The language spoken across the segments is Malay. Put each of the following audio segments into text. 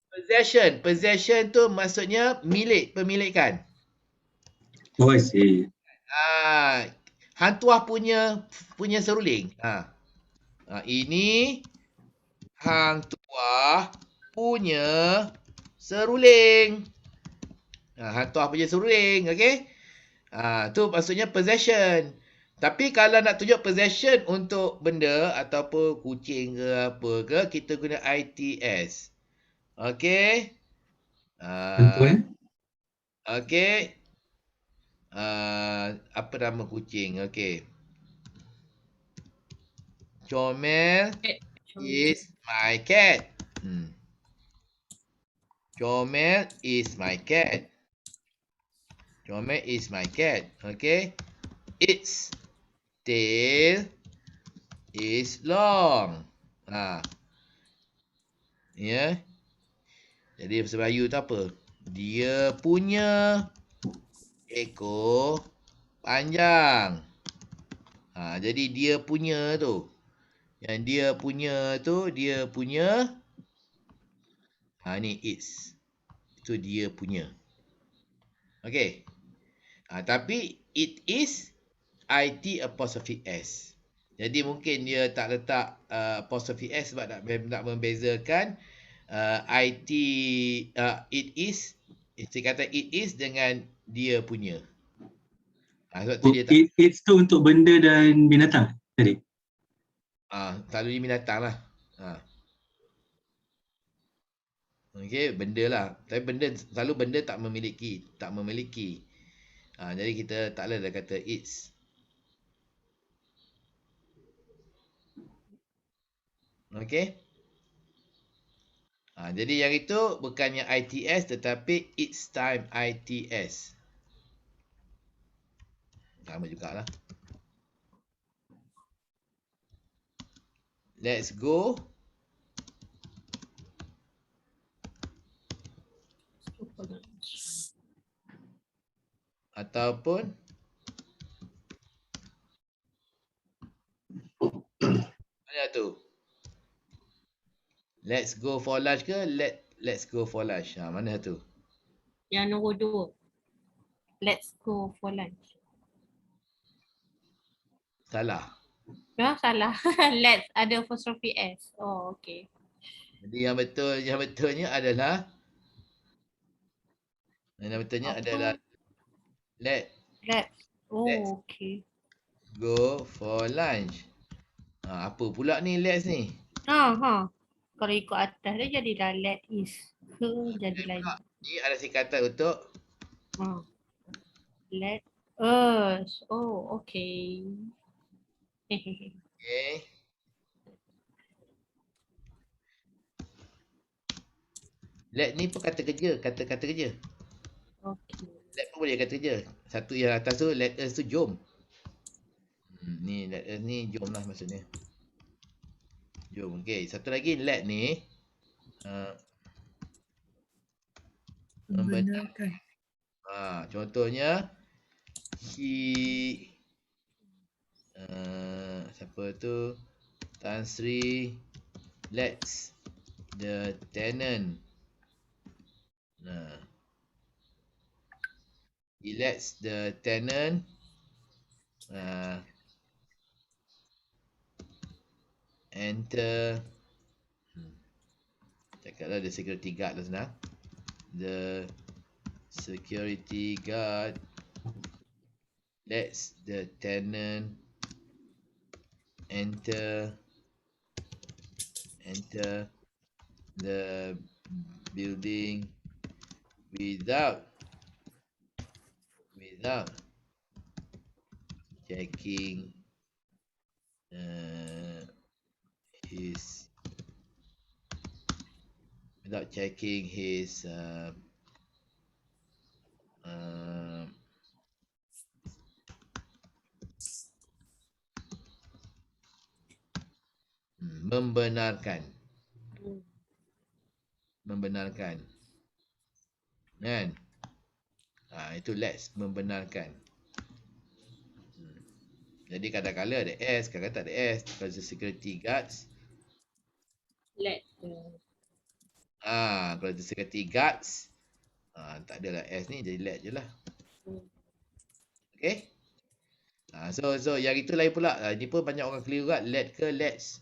Possession. Possession tu maksudnya milik, pemilikan. Oh, I see. Hang tuah punya seruling. Ini hang tuah punya seruling. Hang tuah punya seruling, okey? Tu maksudnya possession. Tapi kalau nak tunjuk possession untuk benda ataupun kucing ke apa ke, kita guna ITS. Okey? Contoh Ah, okey. Apa nama kucing? Okey. Comel is my cat. Comel is my cat. Comel is my cat. Okay. Its tail is long. Ha. Ya. Jadi bahasa Melayu tu apa? Dia punya ekor panjang. Jadi dia punya tu. Yang dia punya tu, dia punya. Ni its. Itu dia punya. Okay. Tapi it is IT apostrophe S. Jadi mungkin dia tak letak apostrophe S sebab nak membezakan IT it is. Dia kata it is dengan dia punya. Sebab tu dia tak It's tu untuk benda dan binatang tadi. selalu binatang lah. Okey, benda lah. Tapi selalu benda tak memiliki. Jadi kita taklah dah kata it's. Okey. Jadi yang itu bukannya ITS tetapi it's time ITS. Sama jugalah. Let's go. Ataupun mana tu? Let's go for lunch ke let's go for lunch. Mana tu? Yang nombor 2. Let's go for lunch. Salah. Salah. Let's ada apostrophe S. Oh, okay. Jadi yang betulnya adalah adalah let's Okay. go for lunch. Apa pula ni let's ni? Kalau ikut atas dia jadilah let is. Jadi lain. Ni ada singkatan untuk Let us. Oh, okay. okay. Let ni pun kata kerja, kata-kata kerja. Okay. Let pun boleh kata kerja. Satu yang atas tu let us tu jom. Ni let us ni jom lah maksudnya. Jom. Okay. Satu lagi let ni membenarkan. Contohnya he siapa tu Tan Sri lets the tenant he lets the tenant enter cakaplah the security guard lah senang. The security guard lets the tenant enter the building without checking his membenarkan kan. Itu let's membenarkan. Jadi kadang-kadang ada S, kadang-kadang tak ada S. Because the security guards Let Kalau tersekati guards, tak adalah S ni, jadi let je lah. Okay. So yang itu lain pula. Ni pun banyak orang keliru juga. Let ke let's.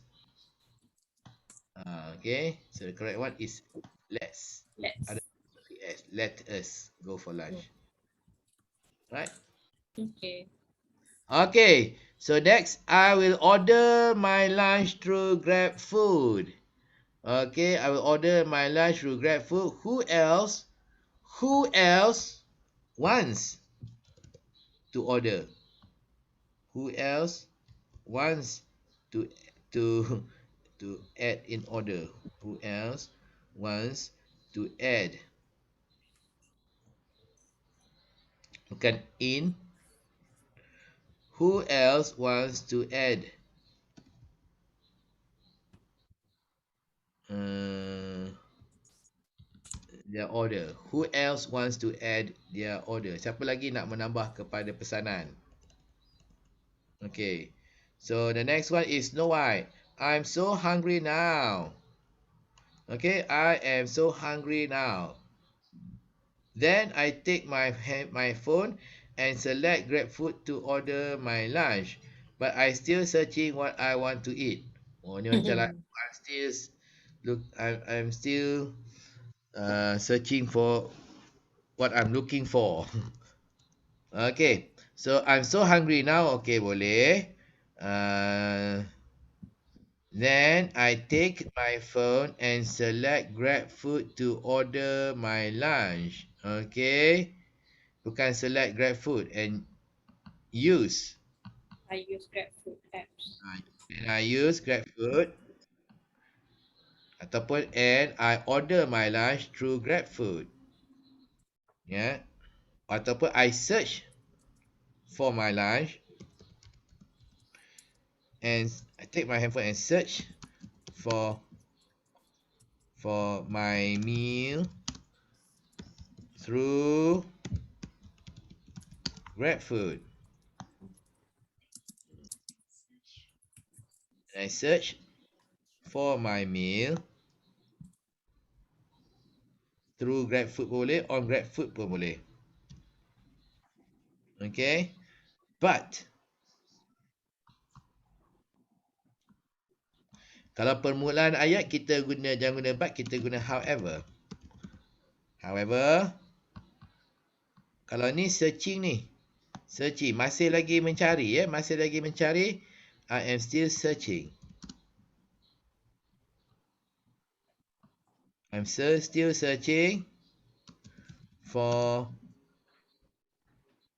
Okay. So the correct one is let's. Ada S. Let us go for lunch. Right? Okay. Okay. So next, I will order my lunch through Grab Food. Okay, I will order my lunch through Grab Food. Who else wants to order? Who else wants to to to add in order? Who else wants to add? Bukan in. Who else wants to add? Their order. Who else wants to add their order? Siapa lagi nak menambah kepada pesanan? Okay. So the next one is Snow White. I'm so hungry now. Okay, I am so hungry now. Then I take my phone and select GrabFood to order my lunch. But I still searching what I want to eat. Oh, ni macam lah. I'm still searching for what I'm looking for. Okay, so I'm so hungry now. Okay, boleh. Then I take my phone and select GrabFood to order my lunch. Okay, bukan select GrabFood and use. I use GrabFood apps. And I use GrabFood ataupun and I order my lunch through GrabFood. Yeah. Ataupun I search for my lunch and I take my handphone and search for my meal through GrabFood. I search for my meal through GrabFood pun boleh, on GrabFood pun boleh. Okay. But kalau permulaan ayat kita jangan guna but, kita guna however. However, kalau ni searching ni. Searching, masih lagi mencari ya, masih lagi mencari. I am still searching. I'm still searching for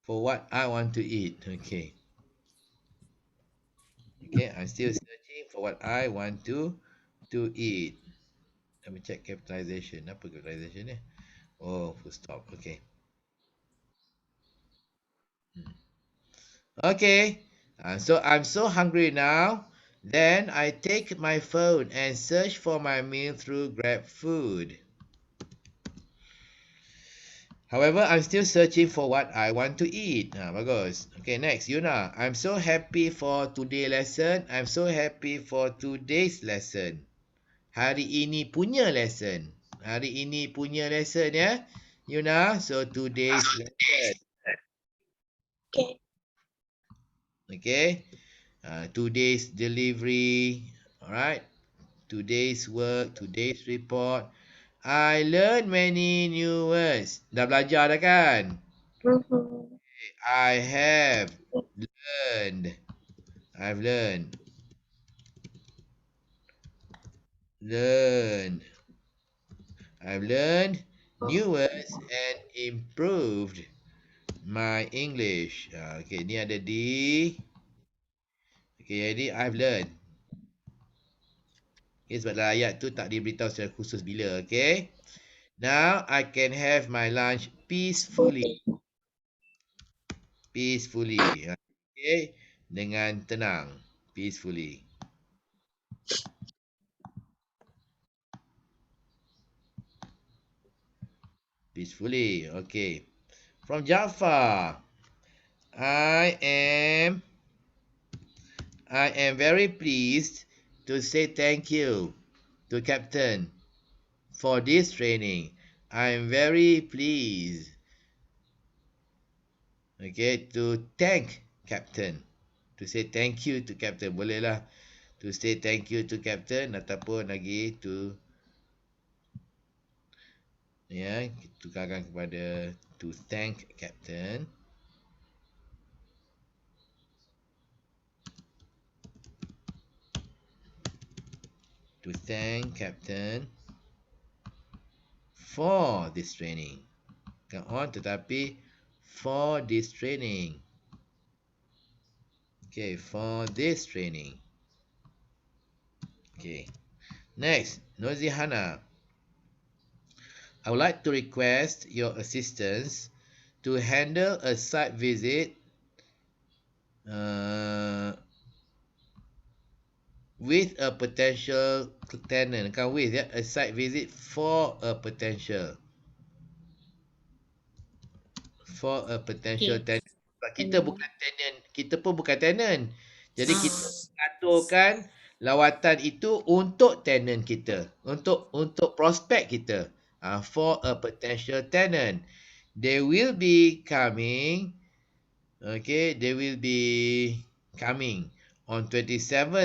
what I want to eat. Okay. Okay, I'm still searching for what I want to eat. Let me check capitalization. Apa capitalization ni? Oh, full stop. Okay. Okay. So I'm so hungry now. Then I take my phone and search for my meal through GrabFood. However, I'm still searching for what I want to eat. Bagus. Okay, next. Yuna. I'm so happy for today's lesson. I'm so happy for today's lesson. Hari ini punya lesson. Hari ini punya lesson ya. Yuna. So, today's lesson. Okay. Okay. Today's delivery. Alright. Today's work. Today's report. I learned many new words. Dah belajar dah kan? I have learned. I've learned. I've learned new words and improved my English. Okay, ni ada di. Okay, jadi I've learned. Okay, sebab dalam ayat tu tak diberitahu secara khusus bila. Okay. Now I can have my lunch peacefully. Peacefully. Okay. Dengan tenang. Peacefully. Peacefully. Okay. From Jafar. I am very pleased to say thank you to Captain for this training. I'm very pleased. Okay, to thank Captain. To say thank you to Captain. Boleh lah. To say thank you to Captain ataupun lagi to tukarkan kepada to thank Captain. To thank Captain for this training. Bukan on tetapi for this training. Okay, for this training. Okay. Next, Nozihana. I would like to request your assistance to handle a site visit with a potential tenant. Kan with ya, a site visit for a potential. For a potential Okay. tenant. Sebab kita bukan tenant, kita pun bukan tenant. Jadi kita aturkan lawatan itu untuk tenant kita, untuk prospek kita. For a potential tenant. They will be coming. Okay, they will be coming on 27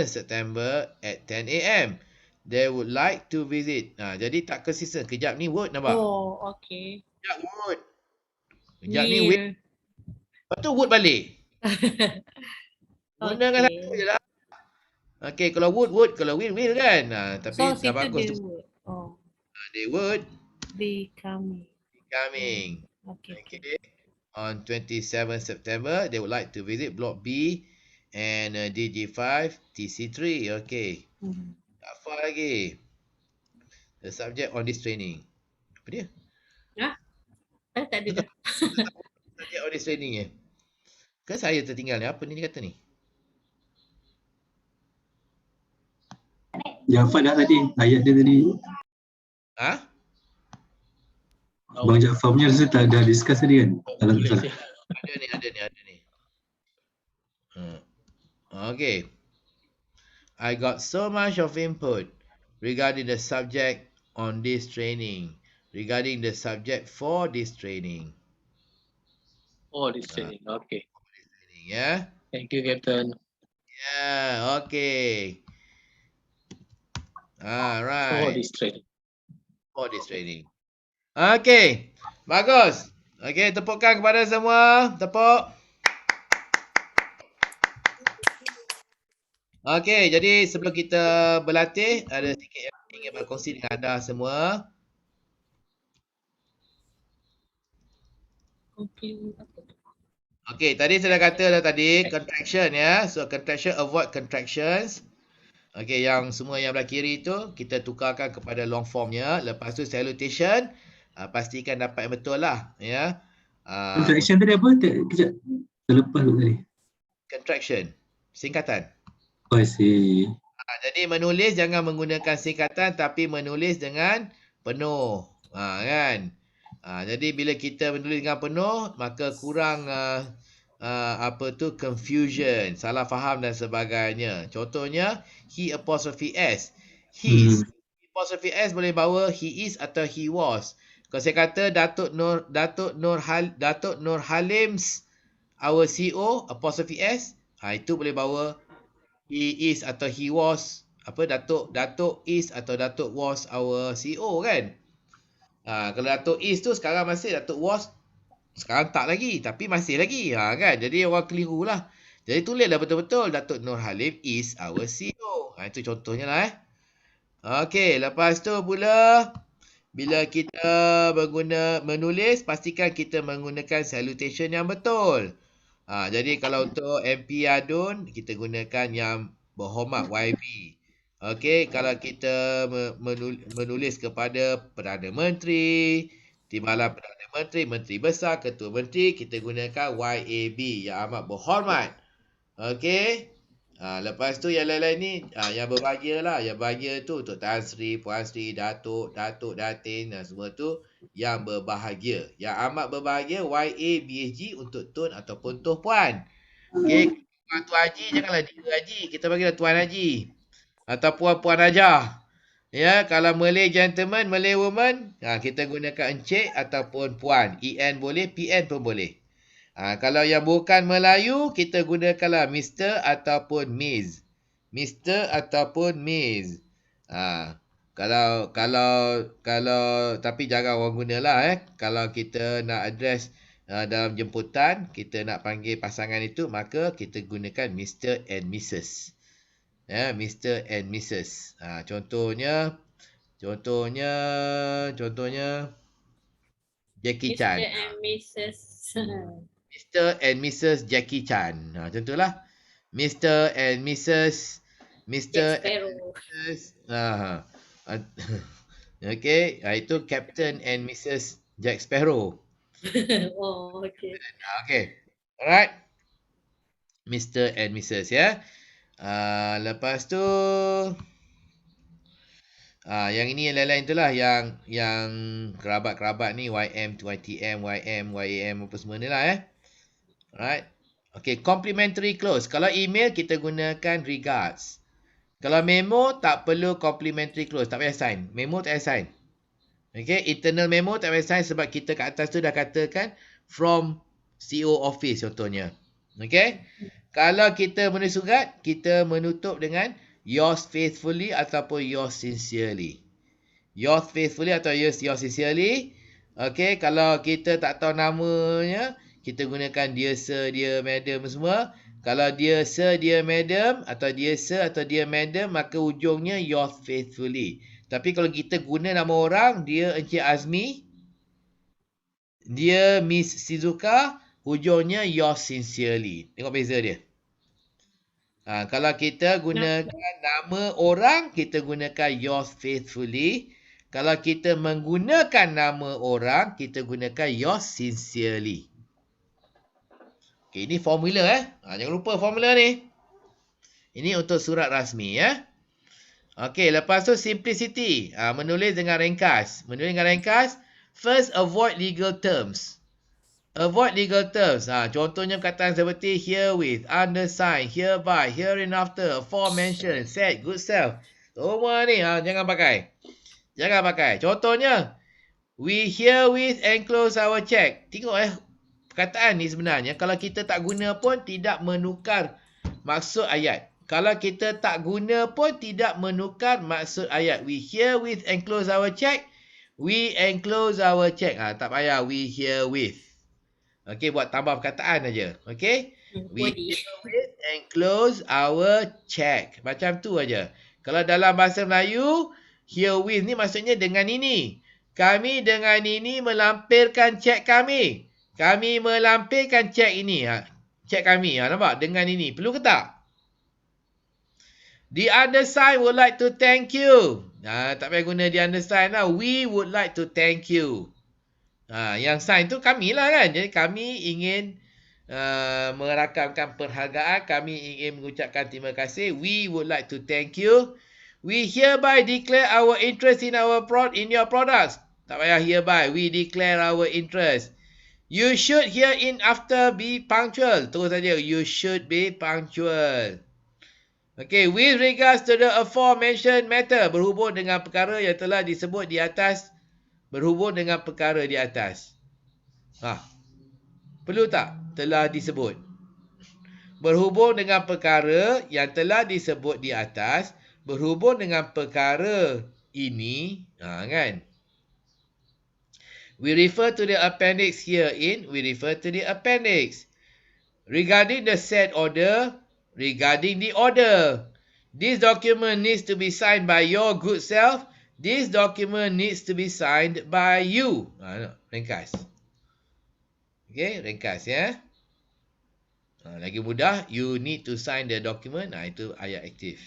September at 10 a.m. They would like to visit. Jadi tak consistent. Kejap ni Wood nampak? Oh, okay. Kejap Wood. Kejap ni Wood. Lepas tu Wood balik. Gunakan satu je lah. Okay, kalau Wood. Kalau will kan. Tapi So, dah situ bagus they tu. would. Oh, They would be coming. coming. Okay. Okay. On 27 September, they would like to visit Block B and DG5 TC3. Okay. Hmm. Tak far lagi. The subject on this training. Apa dia? Tak ada dah. Subject on this training je. Kan saya tertinggal ni. Apa ni dia kata ni? Jaafar dah tadi, ayat dia tadi. Ha? Bang Jaafar punya rasa tak dah discuss tadi kan? Kalau tak salah. Ada ni. Okay. I got so much of input regarding the subject on this training. Regarding the subject for this training. Oh, this training. Okay. Yeah? Thank you, Captain. Yeah, okay. For Alright. this training. For this training. Okay. Bagus. Okay, tepukkan kepada semua. Tepuk. Okay, jadi sebelum kita berlatih, ada sikit yang ingin berkongsi dengan anda semua. Okay, tadi saya dah kata dah tadi, contraction ya. So, contraction, avoid contractions. Okay, yang semua yang belah kiri tu, kita tukarkan kepada long formnya. Lepas tu, salutation. Pastikan dapat yang betul lah. Ya. Contraction tadi apa? Kejap. Terlepas tu tadi. Contraction. Singkatan. Oh, I see. Jadi, menulis jangan menggunakan singkatan, tapi menulis dengan penuh. Kan? Jadi bila kita menulis dengan penuh, maka kurang confusion, salah faham dan sebagainya. Contohnya he apostrophe s. His. Apostrophe s boleh bawa he is atau he was. Kalau saya kata Datuk Nur Halim's our CEO apostrophe s, itu boleh bawa he is atau he was. Datuk is atau Datuk was our CEO kan? Kalau Datuk is tu sekarang masih, Datuk was sekarang tak lagi, tapi masih lagi. Kan? Jadi orang keliru lah. Jadi tulislah betul-betul Datuk Nur Halim is our CEO. Itu contohnya lah. Okey, lepas tu pula bila kita menulis, pastikan kita menggunakan salutation yang betul. Jadi kalau untuk MP Adun, kita gunakan yang berhormat YB. Okey, kalau kita menulis kepada Perdana Menteri, Timbalan Perdana Menteri, Menteri Besar, Ketua Menteri, kita gunakan YAB, yang amat berhormat. Okey. Lepas tu yang lain-lain ni, yang berbahagia lah. Yang bahagia tu untuk Tan Sri, Puan Sri, Datuk, Datin, semua tu yang berbahagia. Yang amat berbahagia, YABHG untuk Tun ataupun Tuh Puan. Okey, Tuan Haji, janganlah dia Haji. Kita panggil Tuan Haji. Atau Puan Haja. Ya, kalau Malay gentleman, Malay woman, kita gunakan encik ataupun puan. EN boleh, PN pun boleh. Kalau yang bukan Melayu, kita gunakanlah Mr. ataupun Miss. Mr. ataupun Miss. Kalau tapi jangan orang gunalah Kalau kita nak address dalam jemputan, kita nak panggil pasangan itu, maka kita gunakan Mr. and Mrs. Mr. and Mrs. Contohnya Jackie Chan. Mr. and Mrs. Mr. and Mrs. Jackie Chan. Contohlah Mr. and Mrs. Mr. Jack and Sparrow. Mrs. Okay, itu Captain and Mrs. Jack Sparrow. Oh, okay. Okay. Alright. Mr. and Mrs. ya. Lepas tu yang ini yang lain-lain itulah yang kerabat-kerabat ni YM, YTM, YM, YAM apa semua ni lah Alright. Okay, complimentary close. Kalau email kita gunakan regards. Kalau memo tak perlu complimentary close, tak payah sign. Memo tak payah sign. Okay, internal memo tak payah sign sebab kita kat atas tu dah katakan from CEO office contohnya. Okay. Kalau kita menulis surat, kita menutup dengan yours faithfully ataupun yours sincerely. Yours faithfully atau yours sincerely. Okay, kalau kita tak tahu namanya, kita gunakan dear sir, dear madam semua. Kalau dear sir, dear madam atau dear sir atau dear madam, maka ujungnya yours faithfully. Tapi kalau kita guna nama orang, dia Encik Azmi, dia Miss Shizuka, ujungnya yours sincerely. Tengok beza dia. Kalau kita gunakan nama orang, kita gunakan yours faithfully. Kalau kita menggunakan nama orang, kita gunakan yours sincerely. Okay, ini formula jangan lupa formula ni. Ini untuk surat rasmi Okey, lepas tu simplicity. Menulis dengan ringkas. First, avoid legal terms. Avoid legal terms. Contohnya perkataan seperti herewith, undersigned, hereby, hereinafter, aforementioned, said, good self. Semua ni jangan pakai. Contohnya, we herewith enclose our check. Tengok perkataan ni sebenarnya kalau kita tak guna pun tidak menukar maksud ayat. We herewith enclose our check. We enclose our check. Tak payah we herewith. Okey, buat tambah perkataan aja. Okey. We herewith enclose our check. Macam tu aja. Kalau dalam bahasa Melayu, herewith ni maksudnya dengan ini. Kami dengan ini melampirkan cek kami. Kami melampirkan cek ini. Cek kami. Nampak? Dengan ini. Perlu ke tak? The undersigned would like to thank you. Tak payah guna the undersigned lah. We would like to thank you. Yang sign tu kami lah kan. Jadi kami ingin merakamkan perhargaan. Kami ingin mengucapkan terima kasih. We would like to thank you. We hereby declare our interest in your products. Tak payah hereby. We declare our interest. You should hereinafter be punctual. Terus saja. You should be punctual. Okay, with regards to the aforementioned matter, berhubung dengan perkara yang telah disebut di atas. Perlu tak? Telah disebut. Berhubung dengan perkara yang telah disebut di atas, berhubung dengan perkara ini, kan? We refer to the appendix herein. Regarding the said order, regarding the order. This document needs to be signed by your good self. This document needs to be signed by you. Ringkas. Okay, ringkas lagi mudah. You need to sign the document. Itu ayat aktif.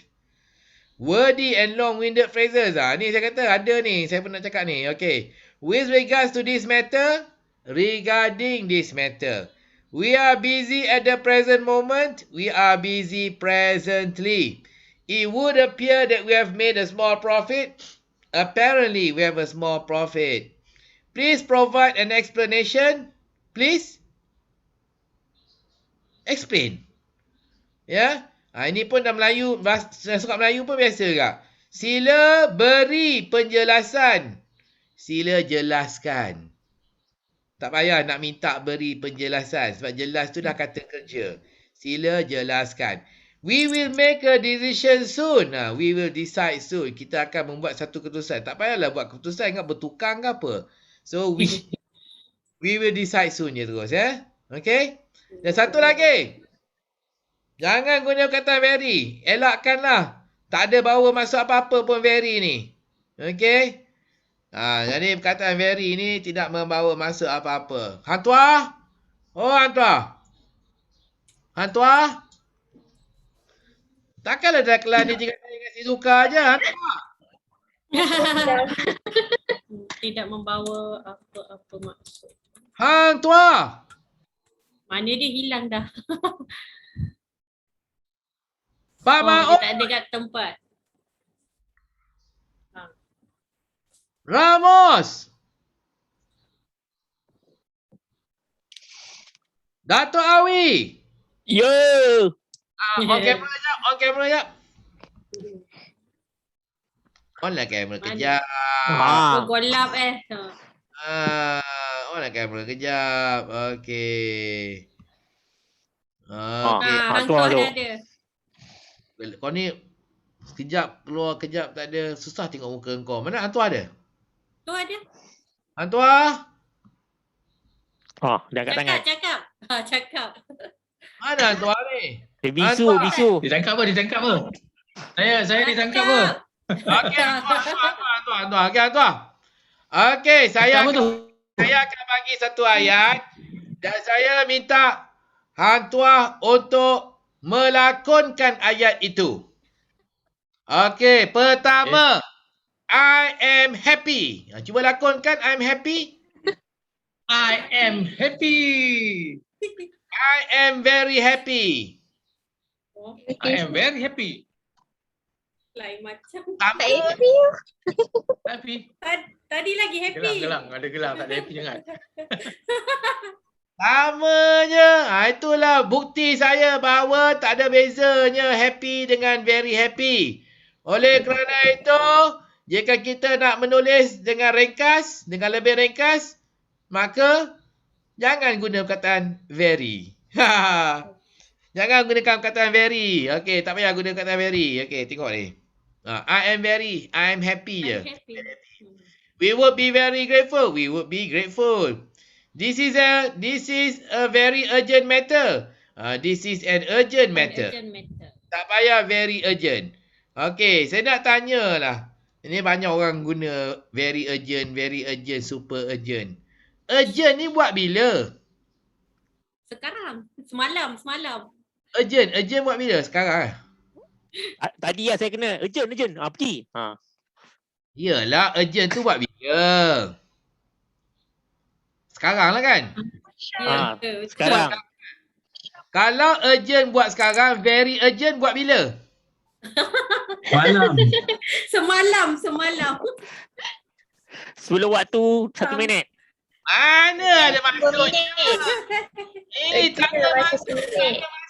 Wordy and long-winded phrases. Ni saya kata ada ni. Saya pernah cakap ni. Okay. With regards to this matter, regarding this matter. We are busy at the present moment. We are busy presently. It would appear that we have made a small profit. Apparently, we have a small profit. Please provide an explanation. Please explain. Ini pun dalam Melayu, surat Melayu pun biasa juga. Sila beri penjelasan. Sila jelaskan. Tak payah nak minta beri penjelasan. Sebab jelas tu dah kata kerja. Sila jelaskan. We will make a decision soon. We will decide soon. Kita akan membuat satu keputusan. Tak payahlah buat keputusan. Ingat bertukang ke apa. So we will decide soon je terus. Okay. Dan satu lagi. Jangan guna kata very. Elakkanlah. Tak ada bawa maksud apa-apa pun very ni. Okay. Jadi perkataan very ni tidak membawa maksud apa-apa. Hang tua? Oh, hang tua. Hang tua? Takkanlah dah kelas ni jika saya kasi suka je. Hang tua? Tidak membawa apa-apa maksud. Hang tua? Mana dia hilang dah. Pak Oh, Maul? dia tak ada kat tempat. Ramos? Dato' Awi? Yo. On camera jap. On camera jap. On lah kamera kejap. Oh, golap On lah kamera kejap. Okey. Okey. Hang tu tua masuk. dah ada. Kau ni sekejap keluar kejap tak ada. Susah tengok muka kau. Mana hantua ada? Tu ada. Hantua? Dia angkat tangan. Cakap. Cakap. Mana hantua ni? Dia bisu, Hantua. bisu. Dia tangkap apa? Dia tangkap apa? Saya ditangkap apa? Okey, hantua. Okey, hantua. Okey, saya Apa tu? akan bagi satu ayat dan saya minta hantua untuk melakonkan ayat itu. Okey, pertama. I am happy. Cuba lakonkan I am happy. I am happy. I am very happy. I am very happy. Lain macam. Sama. Happy. Tadi lagi happy. Gelang. Ada gelang. Tak ada happy sangat. Samanya. Itulah bukti saya bahawa tak ada bezanya happy dengan very happy. Oleh kerana itu, jika kita nak menulis dengan ringkas, dengan lebih ringkas, maka jangan guna perkataan very. Jangan gunakan perkataan very. Okey, tak payah guna perkataan very. Okey, tengok ni. I am very, I am happy je. Happy. We would be very grateful. We would be grateful. This is a very urgent matter. This is an urgent matter. Urgent matter. Tak payah very urgent. Okey, saya nak tanyalah. Ini banyak orang guna very urgent, super urgent. Urgent ni buat bila? Sekarang. Semalam. Urgent buat bila? Sekarang. Tadi saya kena urgent. Pergi. Yelah, urgent tu buat bila? Sekarang lah kan? Ya, Sekarang. Kalau urgent buat sekarang, very urgent buat bila? Malam. Semalam. Sebelum waktu 1 minit. Mana ada maksudnya? Ini tak ada maksud.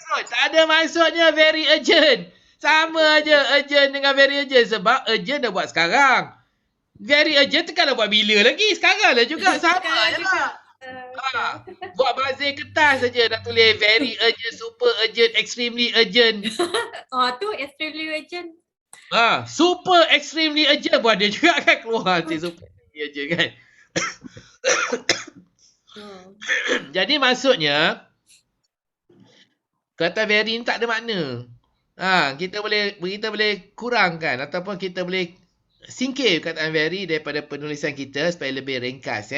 Tak ada maksudnya very urgent. Sama aja urgent dengan very urgent. Sebab urgent dah buat sekarang. Very urgent tekan buat bila lagi? Sekarang lah juga. Sama je lah. Buat bazir kertas saja dah tulis very urgent, super urgent, extremely urgent. Tu extremely urgent. Super extremely urgent pun ada juga kan keluar nanti super urgent kan. Jadi maksudnya kata very ni tak ada makna. Kita boleh kurangkan ataupun kita boleh singkir kataan very daripada penulisan kita supaya lebih ringkas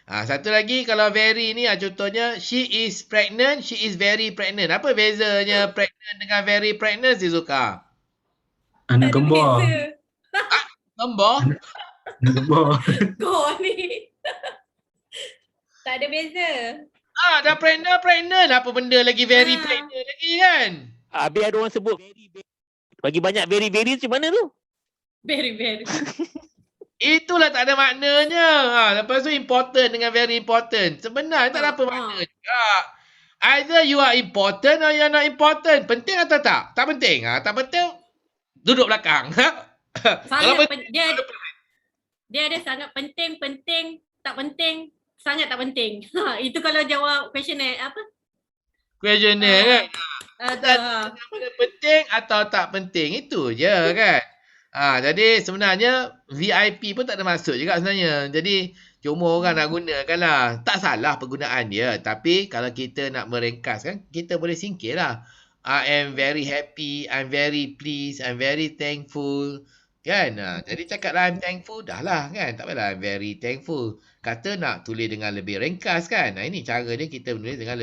satu lagi kalau very ni contohnya she is pregnant, she is very pregnant. Apa bezanya pregnant dengan very pregnant si Suka? Anak kembar. Kembar? Anak kembar. Kau ni. Tak ada beza. Dah pregnant. Apa benda lagi very pregnant lagi kan? Habis ada orang sebut bagi banyak very macam mana tu? Very. Itulah tak ada maknanya. Lepas tu important dengan very important. Sebenarnya tak ada apa makna juga. Either you are important or you are not important. Penting atau tak? Tak penting. Tak penting, duduk belakang. Kalau Sangat penting, dia ada sangat penting, tak penting, sangat tak penting. Itu kalau jawab questionnaire apa? questionnaire kan. Ada. Benda penting atau tak penting, itu je kan. Jadi sebenarnya VIP pun tak ada maksud juga sebenarnya. Jadi cuma orang nak gunakan lah. Tak salah penggunaan dia. Tapi kalau kita nak meringkas kan, kita boleh singkir lah. I am very happy, I'm very pleased, I'm very thankful. Kan? Jadi cakaplah I'm thankful, dah lah kan. Tak payahlah I'm very thankful. Kata nak tulis dengan lebih ringkas kan. Ini cara dia kita menulis dengan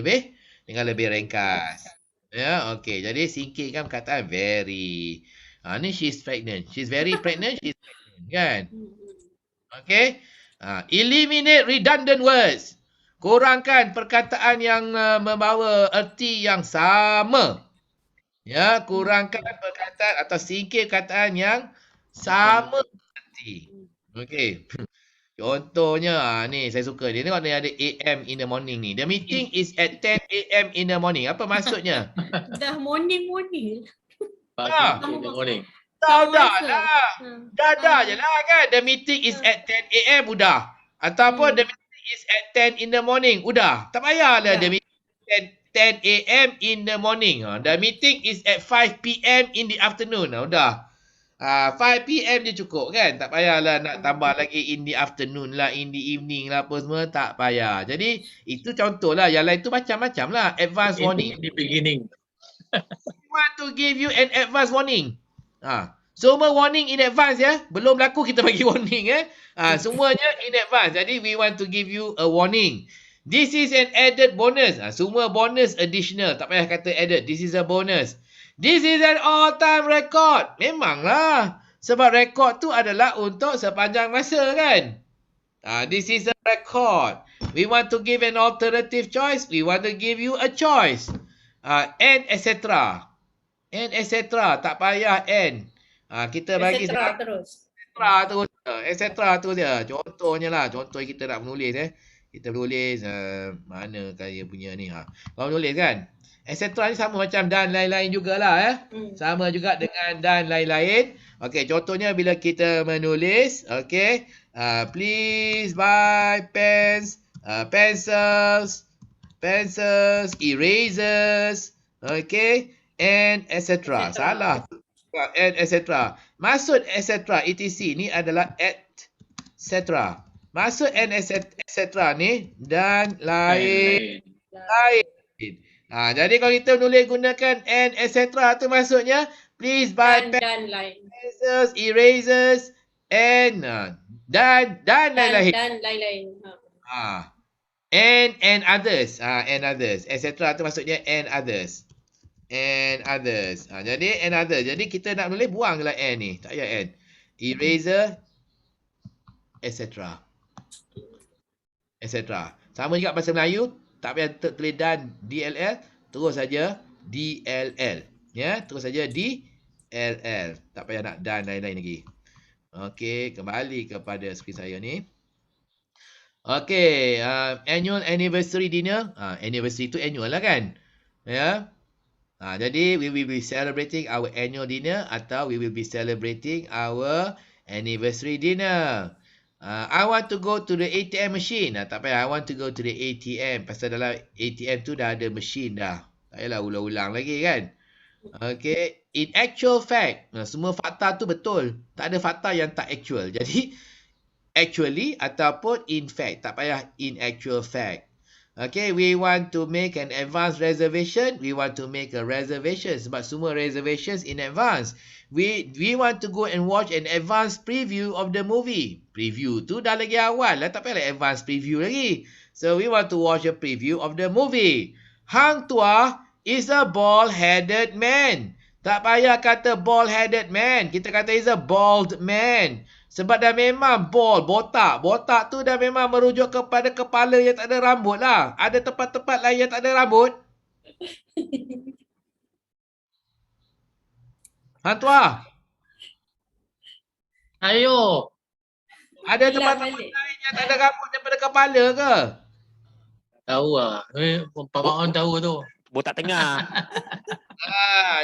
lebih ringkas. Ya, okey. Jadi singkirkan perkataan very. Ni she's pregnant. She's very pregnant, she's pregnant. Kan? Okey. Eliminate redundant words. Kurangkan perkataan yang membawa erti yang sama. Ya, kurangkan perkataan atau singkir perkataan yang sama erti. Okey. Contohnya ni saya suka dia. Tengok ni ada AM in the morning ni. The meeting is at 10 AM in the morning. Apa maksudnya? Dah morning. Ah. Pagi in the morning. Dah masa. lah. Dah je lah kan. The meeting is at 10 AM udah. Ataupun the meeting is at 10 in the morning. Udah. Tak payahlah Ya. the meeting at 10 AM in the morning. The meeting is at 5 PM in the afternoon. Udah. 5 PM je cukup kan. Tak payahlah nak tambah lagi in the afternoon lah, in the evening lah apa semua. Tak payah. Jadi itu contoh lah. Yang lain tu macam-macam lah. Advance warning. In the beginning. We want to give you an advance warning. Semua warning in advance ya. Belum berlaku kita bagi warning semuanya in advance. Jadi we want to give you a warning. This is an added bonus. Semua bonus additional. Tak payah kata added. This is a bonus. This is an all-time record. Memanglah. Sebab rekod tu adalah untuk sepanjang masa kan. This is a record. We want to give an alternative choice. We want to give you a choice. And etc. And etc. Tak payah and. Kita bagi Etc. terus. etc. terus je. Contohnya lah. Contoh kita nak menulis Kita menulis mana kaya punya ni. Kalau menulis kan. Etc. ni sama macam dan lain-lain jugalah Sama juga dengan dan lain-lain. Okey, contohnya bila kita menulis, okey, please buy pens, pencils, erasers, okey, and etc. Salah. And etc. Maksud etc. etc. ni adalah etc. Maksud and etc. ni dan lain. Jadi kalau kita menulis gunakan and etc. tu maksudnya please buy Dan lain. pencils, erasers and dan lain-lain. Dan lain-lain. And others. And others. Etc. tu maksudnya and others. And others. Jadi and others. Jadi kita nak menulis buanglah and ni. Tak payah and. Eraser etc. etc. Sama juga bahasa Melayu. Tak payah tulis dan DLL, terus saja DLL. Ya, terus saja DLL. Tak payah nak dan lain-lain lagi. Okey, kembali kepada skrin saya ni. Okey, annual anniversary dinner. Anniversary tu annual lah kan? Ya. Jadi we will be celebrating our annual dinner atau we will be celebrating our anniversary dinner. I want to go to the ATM machine. Tak payah, I want to go to the ATM. Pasal dalam ATM tu dah ada mesin dah. Tak payahlah ulang-ulang lagi kan. Okay. In actual fact. Semua fakta tu betul. Tak ada fakta yang tak actual. Jadi, actually ataupun in fact. Tak payah in actual fact. Okay, we want to make an advance reservation. We want to make a reservation. Sebab semua reservations in advance. We want to go and watch an advance preview of the movie. Preview tu dah lagi awal lah. Tak payah advance preview lagi. So, we want to watch a preview of the movie. Hang Tuah is a bald-headed man. Tak payah kata bald-headed man. Kita kata is a bald man. Sebab dah memang bald, botak. Botak tu dah memang merujuk kepada kepala yang tak ada rambut lah. Ada tempat-tempat lain yang tak ada rambut? Hang Tuah. Ayo. Ada Hilang tempat-tempat balik. lain yang tak ada rambut daripada kepala ke? Tahu lah. Pak Mak On tahu tu. botak tengah.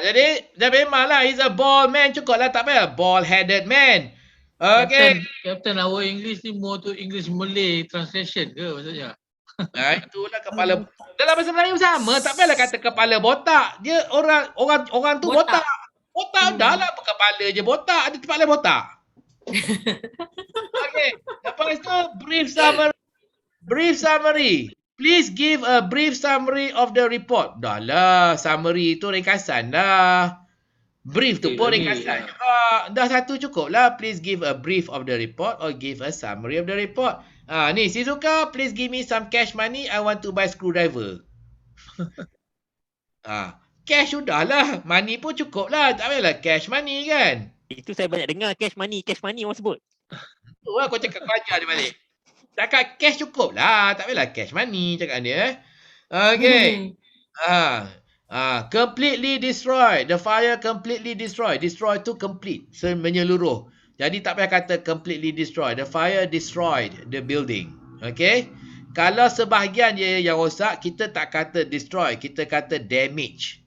Jadi dah memanglah he's a bald man, cukup lah, tak payah bald-headed man. Okay. Captain, our English ni more to English Malay translation ke maksudnya? Itulah kepala. Dalam bahasa Melayu sama, tak payahlah kata kepala botak. Dia orang tu botak. Botak dah lah, kepala je botak, ada tempat lain botak. Okay. Lepas tu brief summary. Please give a brief summary of the report. Dah lah, summary tu ringkasan dah. Brief tu pun ringkasan juga. Dah satu cukup lah. Please give a brief of the report or give a summary of the report. Ni Shizuka, please give me some cash money. I want to buy screwdriver. Cash sudah lah. Money pun cukup lah. Tak payahlah cash money kan. Itu saya banyak dengar cash money orang sebut. Tu lah kau cakap kau ajar dia balik. Cakap cash cukup lah. Tak payahlah cash money cakap dia. Okay. Completely destroyed. The fire completely destroyed. Destroy tu complete. Menyeluruh. Jadi tak payah kata completely destroyed. The fire destroyed the building. Okay. Kalau sebahagian je yang rosak, kita tak kata destroy. Kita kata damage.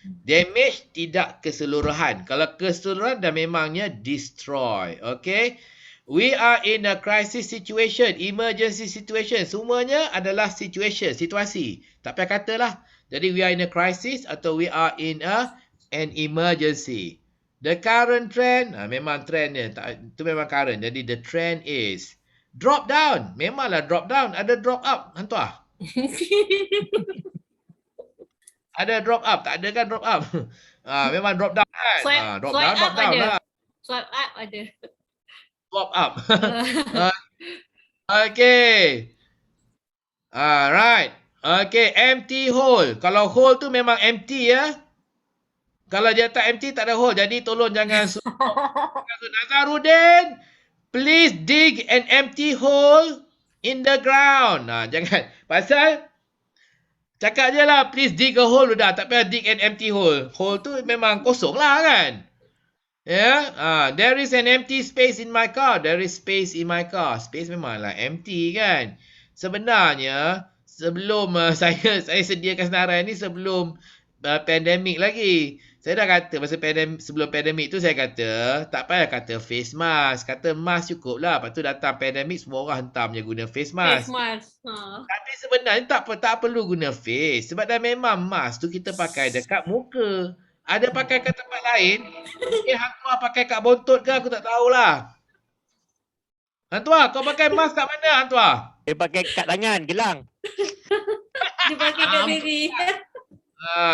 Damage tidak keseluruhan. Kalau keseluruhan dah memangnya destroy. Okay. We are in a crisis situation. Emergency situation. Semuanya adalah situation. Situasi. Tak payah katalah. Jadi we are in a crisis atau we are in an emergency. The current trend, memang trend dia. Itu memang current. Jadi the trend is drop down. Memanglah drop down. Ada drop up. Hantuah. Ada drop up. Tak ada kan drop up. Memang drop down kan. Drop down lah. Swipe up ada. Drop up. Okay. Right. Okay, empty hole. Kalau hole tu memang empty ya. Kalau dia tak empty, tak ada hole. Jadi tolong jangan Nazarudin, please dig an empty hole in the ground. Jangan. Pasal cakap je lah, please dig a hole sudah. Tak payah dig an empty hole. Hole tu memang kosong lah kan. There is an empty space in my car. There is space in my car. Space memanglah empty kan. Sebenarnya sebelum saya sediakan senarai ni sebelum pandemik lagi. Saya dah kata sebelum pandemik tu saya kata tak payah kata face mask. Kata mask cukup lah. Lepas tu datang pandemik semua orang hentam je guna face mask. Face mask. Tapi sebenarnya tak perlu guna face. Sebab dah memang mask tu kita pakai dekat muka. Ada pakai kat tempat lain. Hang Tuah pakai kat bontot ke aku tak tahulah. Hang Tuah kau pakai mask kat mana Hang Tuah? Dia pakai kat tangan, gelang. Dia pakai kat diri.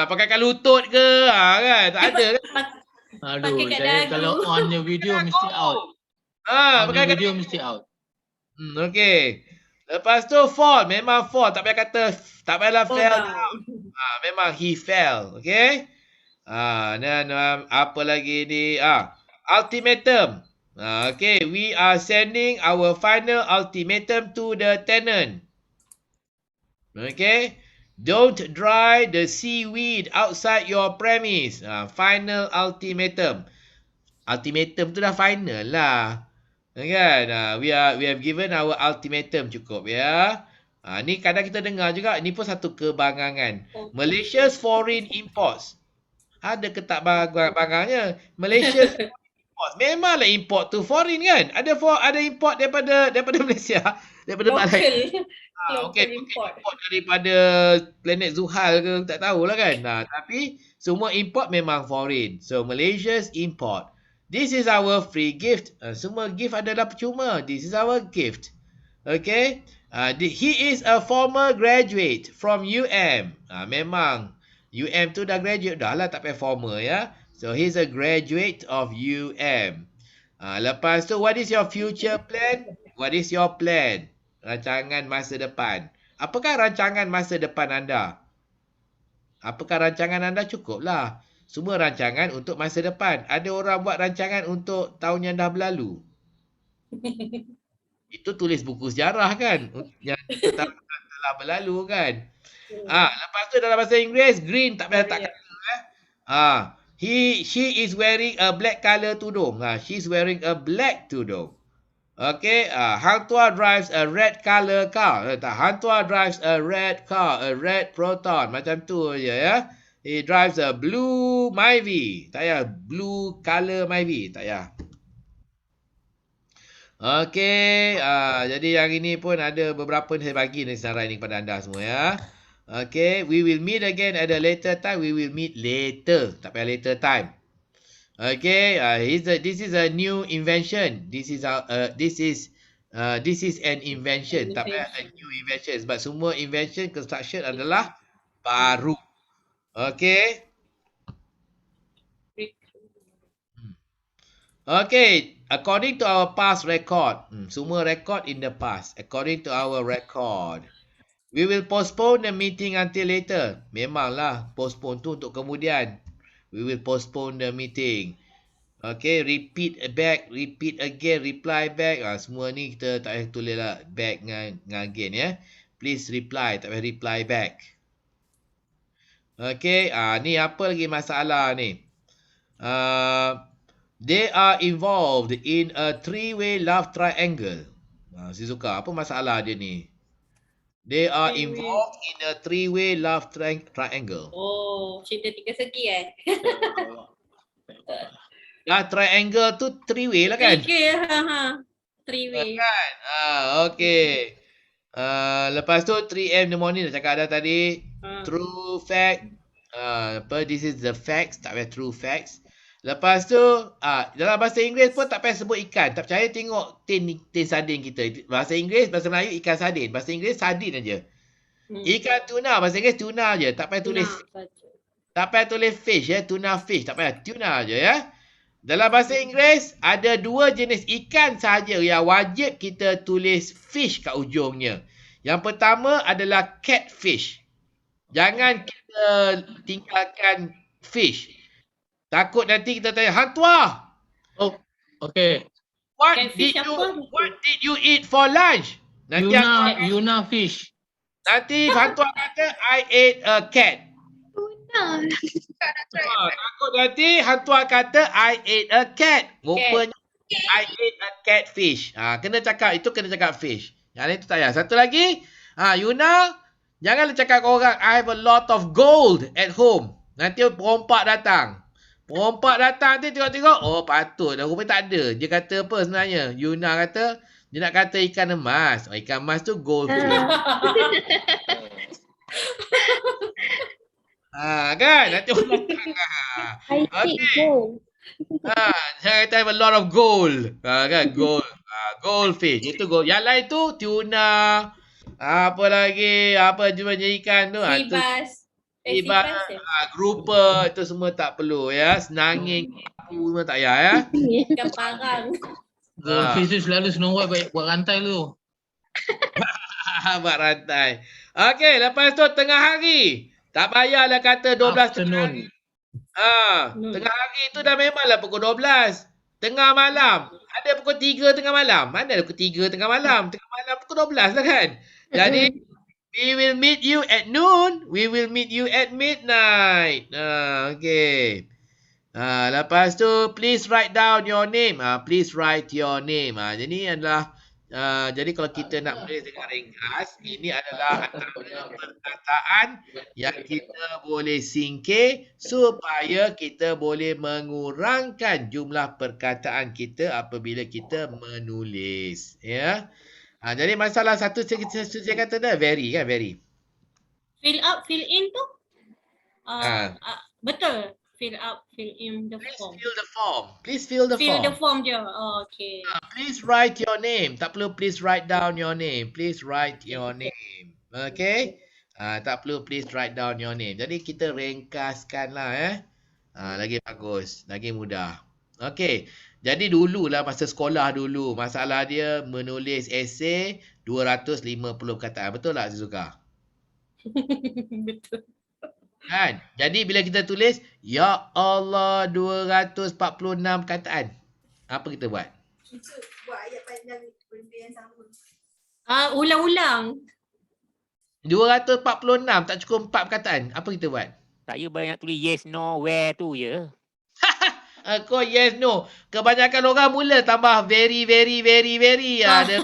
Pakai kat lutut ke? Kan? Tak ada kan? Aduh, Pakai kat jadi dagu. kalau on the video mesti out. On Pakai the kat video mesti out. Okay. Lepas tu fall. Memang fall. Tak payah kata, tak payahlah Fall fell down. down. Memang he fell. Okay. Dan apa lagi ni? Ultimatum. Okay. We are sending our final ultimatum to the tenant. Okay. Don't dry the seaweed outside your premise. Final ultimatum. Ultimatum tu dah final lah. Kan? We have given our ultimatum cukup ya. Ni kadang kita dengar juga. Ni pun satu kebangangan. Malaysia's foreign imports. Ada ke tak bangangnya? Malaysia's foreign imports. Memanglah import tu foreign kan? Ada import daripada Malaysia. Daripada tempat lain. Okay, import daripada planet Zuhal ke tak tahulah kan. Tapi semua import memang foreign. So Malaysia's import. This is our free gift. Semua gift adalah percuma. This is our gift. Okay. He is a former graduate from UM. Memang UM tu dah graduate dah lah, tak payah former ya. So he's a graduate of UM. Lepas tu what is your future plan? What is your plan? Rancangan masa depan. Apakah rancangan masa depan anda? Apakah rancangan anda? Cukuplah. Semua rancangan untuk masa depan. Ada orang buat rancangan untuk tahun yang dah berlalu. Itu tulis buku sejarah kan. Yang telah berlalu kan. Lepas tu dalam bahasa Inggeris, green tak payah tak kata. She is wearing a black colour tudung. She's wearing a black tudung. Okay, Hang Tuah drives a red color car. Hang Tuah drives a red car, a red Proton. Macam tu je ya. He drives a blue Myvi. Tak payah. Blue color Myvi. Tak payah. Okay, jadi yang ini pun ada beberapa saya bagi ni senarai ni kepada anda semua ya. Okay, we will meet again at a later time. We will meet later. Tak payah later time. Okay, this is a new invention. This is an invention. Tak payah a new invention. Sebab semua invention construction adalah baru. Okay. Okay, according to our past record. Semua record in the past. According to our record. We will postpone the meeting until later. Memanglah postpone tu untuk kemudian. We will postpone the meeting. Okay, repeat back, repeat again, reply back. Semua ni kita tak payah tulis lah back dengan again ya. Please reply, tak payah reply back. Okay, ni apa lagi masalah ni? They are involved in a three-way love triangle. Saya suka. Apa masalah dia ni? They are involved in a three-way love triangle. Oh, cerita tiga segi Triangle tu three-way lah kan? Tiga, three way. Kan? Okay. Lepas tu 3M pneumonia dah cakap dah tadi. True fact. This is the facts. Tak payah true facts. Lepas tu, dalam bahasa Inggeris pun tak payah sebut ikan. Tak percaya tengok tin sardin kita. Bahasa Inggeris, bahasa Melayu ikan sardin. Bahasa Inggeris sardin aja. Ikan tuna, bahasa Inggeris tuna je. Tak payah tulis. Tak payah tulis fish ya. Tuna fish. Tak payah. Tuna je ya. Dalam bahasa Inggeris, ada dua jenis ikan sahaja yang wajib kita tulis fish kat ujungnya. Yang pertama adalah catfish. Jangan kita tinggalkan fish. Takut nanti kita tanya, Hang Tuah, Oh, okay. what Catfish did you eat for lunch? Nanti Yuna fish. nanti Hang Tuah kata, I ate a cat. Tuna. Takut nanti Hang Tuah kata, I ate a cat. Rupanya, I ate a catfish. Kena cakap, itu kena cakap fish. Yang itu tak payah. Satu lagi, Yuna, janganlah cakap ke orang, I have a lot of gold at home. Nanti perompak datang. Perompak datang nanti tengok-tengok, oh patut dah, rupanya tak ada. Dia kata apa sebenarnya? Yuna kata, dia nak kata ikan emas. Ikan emas tu goldfish. Kan? Nanti orang I think gold. jangan kata have a lot of gold. Kan? Gold. Goldfish. Itu gold. Yang lain tu tuna. Apa lagi? Apa jenis ikan tu? Sibas. Ibarat grouper itu semua tak perlu ya. Senangin aku semua tak payah ya. Ikan parang. Goldfish tu selalu Snow White buat rantai tu. Buat rantai. Okey, lepas tu tengah hari. Tak payahlah kata 12 tengah hari. Tengah hari tu dah memanglah pukul 12. Tengah malam. Ada pukul 3 tengah malam. Mana ada pukul 3 tengah malam? Tengah malam pukul 12 lah kan. Jadi we will meet you at noon. We will meet you at midnight. Okay. Lepas tu, please write down your name. Please write your name. Jadi adalah, jadi kalau kita nak menulis dengan ringkas, ini adalah antara perkataan yang kita boleh singkir supaya kita boleh mengurangkan jumlah perkataan kita apabila kita menulis. Ya. Jadi masalah satu saya kata dah very kan, very. Fill up, fill in tu. Betul. Fill up, fill in the Please form. fill the form. Please fill the Fill form. the form je. Okay. Please write your name. Tak perlu please write down your name. Please write your name. Okay? Tak perlu please write down your name. Jadi kita ringkaskanlah lagi bagus, lagi mudah. Okay. Jadi dululah masa sekolah dulu, masalah dia menulis esei 250 perkataan. Betul tak Suzuka? Betul. Kan? Jadi bila kita tulis, Ya Allah 246 perkataan. Apa kita buat? Buat ayat panjang benda yang sama. Ulang-ulang. 246 tak cukup 4 perkataan. Apa kita buat? Saya banyak tulis yes, no, where tu je. Kau yes, no. Kebanyakan orang mula tambah very. Ada.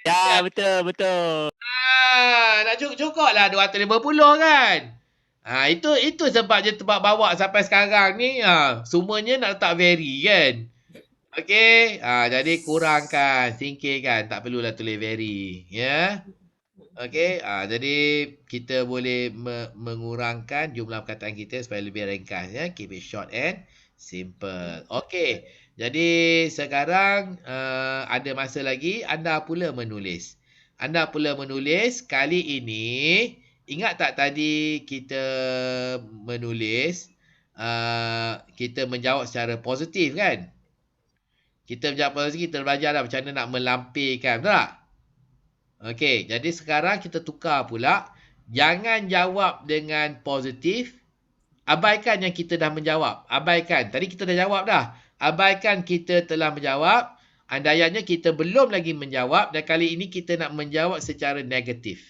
Ya, betul, betul. Nak cukup lah 250 kan. Itu sebab je tempat bawa sampai sekarang ni. Semuanya nak letak very kan. Okey. Jadi kurangkan, singkirkan. Tak perlulah tulis very. Ya. Okey. Jadi kita boleh mengurangkan jumlah perkataan kita supaya lebih ringkas. Ya. Keep it short and simple. Okey. Jadi sekarang ada masa lagi anda pula menulis. Kali ini ingat tak tadi kita menulis kita menjawab secara positif kan? Kita menjawab positif, kita belajar dah macam mana nak melampirkan, betul tak? Okey, jadi sekarang kita tukar pula. Jangan jawab dengan positif. Abaikan yang kita dah menjawab. Abaikan. Tadi kita dah jawab dah. Abaikan kita telah menjawab. Andainya kita belum lagi menjawab dan kali ini kita nak menjawab secara negatif.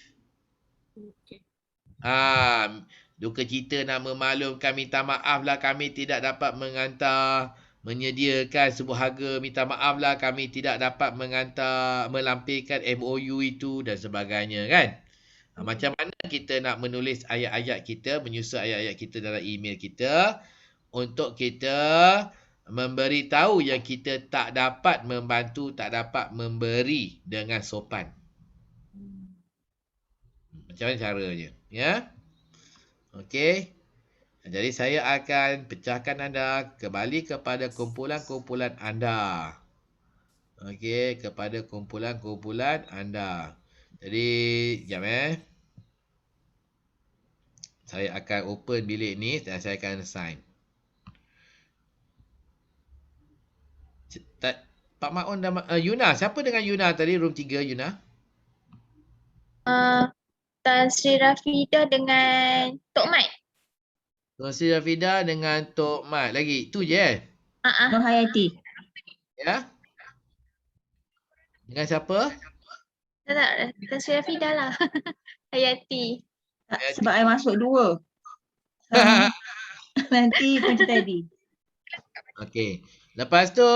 Duka cita nak memaklumkan, minta maaf lah kami tidak dapat mengantar, menyediakan sebuah harga, minta maaf lah kami tidak dapat mengantar, melampirkan MOU itu dan sebagainya kan. Macam mana kita nak menulis ayat-ayat kita, menyusun ayat-ayat kita dalam email kita untuk kita memberitahu yang kita tak dapat membantu, tak dapat memberi dengan sopan. Macam mana caranya? Ya? Okey. Jadi saya akan pecahkan anda kembali kepada kumpulan-kumpulan anda. Okey, kepada kumpulan-kumpulan anda. Jadi, jap saya akan open bilik ni dan saya akan assign. Pak Maun dan Yuna. Siapa dengan Yuna tadi? Room 3, Yuna? Tan Sri Rafida dengan Tok Mat. Tuan Sri Rafida dengan Tok Mat. Lagi? Itu je Nur Hayati. Ya? Dengan siapa? Tak, Tan Sri Rafida lah. Hayati. Sebab I masuk 2. Nanti kunci tadi. Okey. Lepas tu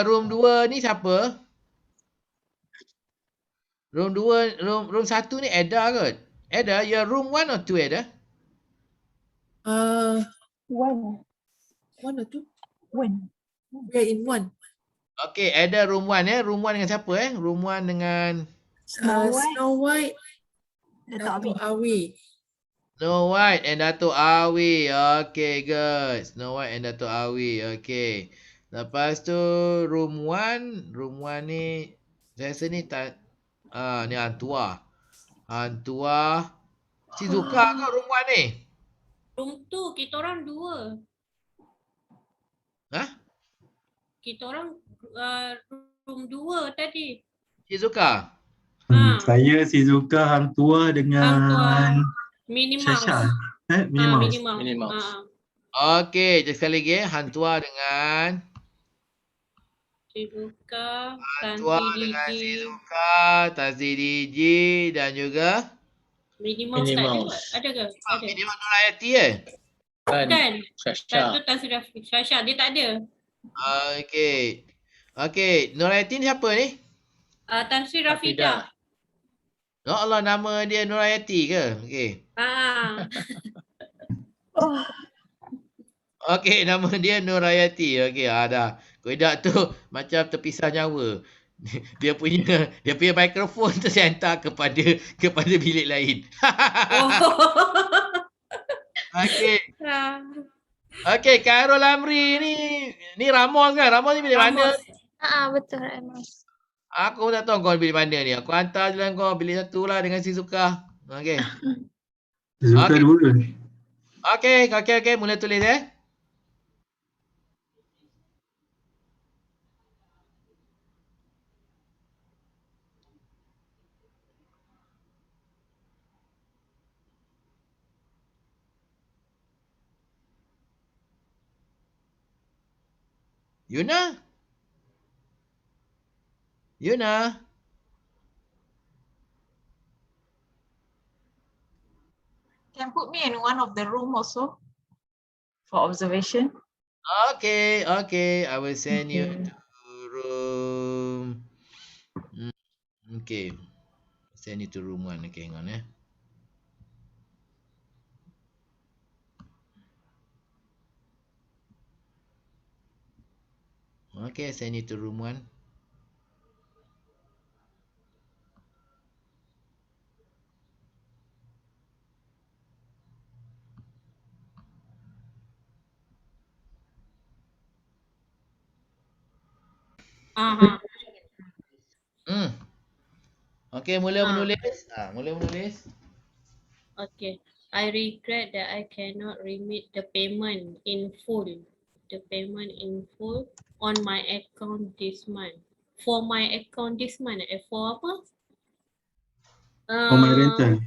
room 2 ni siapa? Room 2, room 1 ni Ada kot. Ada, you room 1 or 2 Ada? 1 or 2? 1. We are in 1. Okey, Ada room 1 Room 1 dengan siapa Room 1 dengan Snow White, Dato' Awi. Snow White and Dato' Awi. Okey, good. Snow White and Dato' Awi. Okey. Lepas tu room 1 ni saya rasa ni ni Antua. Shizuka kau room 1 ni? Room 2, kita orang 2. Kita orang room 2 tadi. Shizuka? Saya Shizuka, Hang Tua dengan Minnie Shasha. Mouse. Minnie Mouse. Okey, just sekali lagi Hantua dengan Shizuka, Hantua dengan Shizuka, Tansi DJ dan juga Minnie Mouse tak ada. Ada ke? Ada. Minnie Mouse Nur Hayati Kan? Shasha. Satu Tan Sri Rafida. Shasha, dia tak ada. Okey, Nur Hayati ni siapa ni? Tan Sri Rafida. Ya Allah, nama dia Nur Hayati ke? Okey. Okey, nama dia Nur Hayati. Okey, dah. Kodak tu macam terpisah nyawa. Dia punya mikrofon tu saya hantar kepada bilik lain. Okey. Okey, Khairul Amri ni Ramos kan? Ramos ni bilik mana? Betul Ramos. Aku tak tahu kau bilik mana ni. Aku hantar je lah kau bilik satu lah dengan Shizuka. Okey. Shizuka Okey. 2. Okey, mula tulis Yuna? Can put me in one of the room also for observation. Okay, okay. I will send you Okay. to room. Hmm, okay. Send you to room 1. Okay, hang on. Okay, send you to room 1. Aha. Hmm. Okay, mula Ah. menulis. Mula menulis. Okay. I regret that I cannot remit the payment in full. The payment in full on my account this month. For my account this month. For apa? For my rental.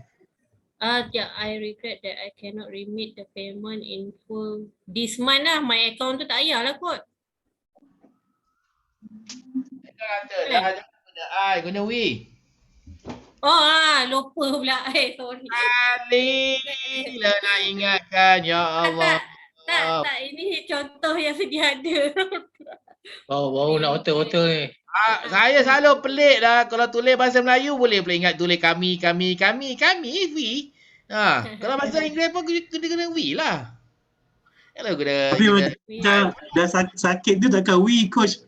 Yeah, I regret that I cannot remit the payment in full this month lah. My account tu tak payahlah kot. Kata Eh. dah jangan guna I, guna we. Lupa pula. Sorry. Kalilah nak ingatkan. Ya Allah. Tak. Ini contoh yang sedia ada. Baru nak hotel ni. Saya selalu pelik lah. Kalau tulis bahasa Melayu boleh pula ingat tulis kami, we. Kalau bahasa Inggeris pun kena we lah. Kalau guna Tapi kita. macam dah sakit tu takkan we coach.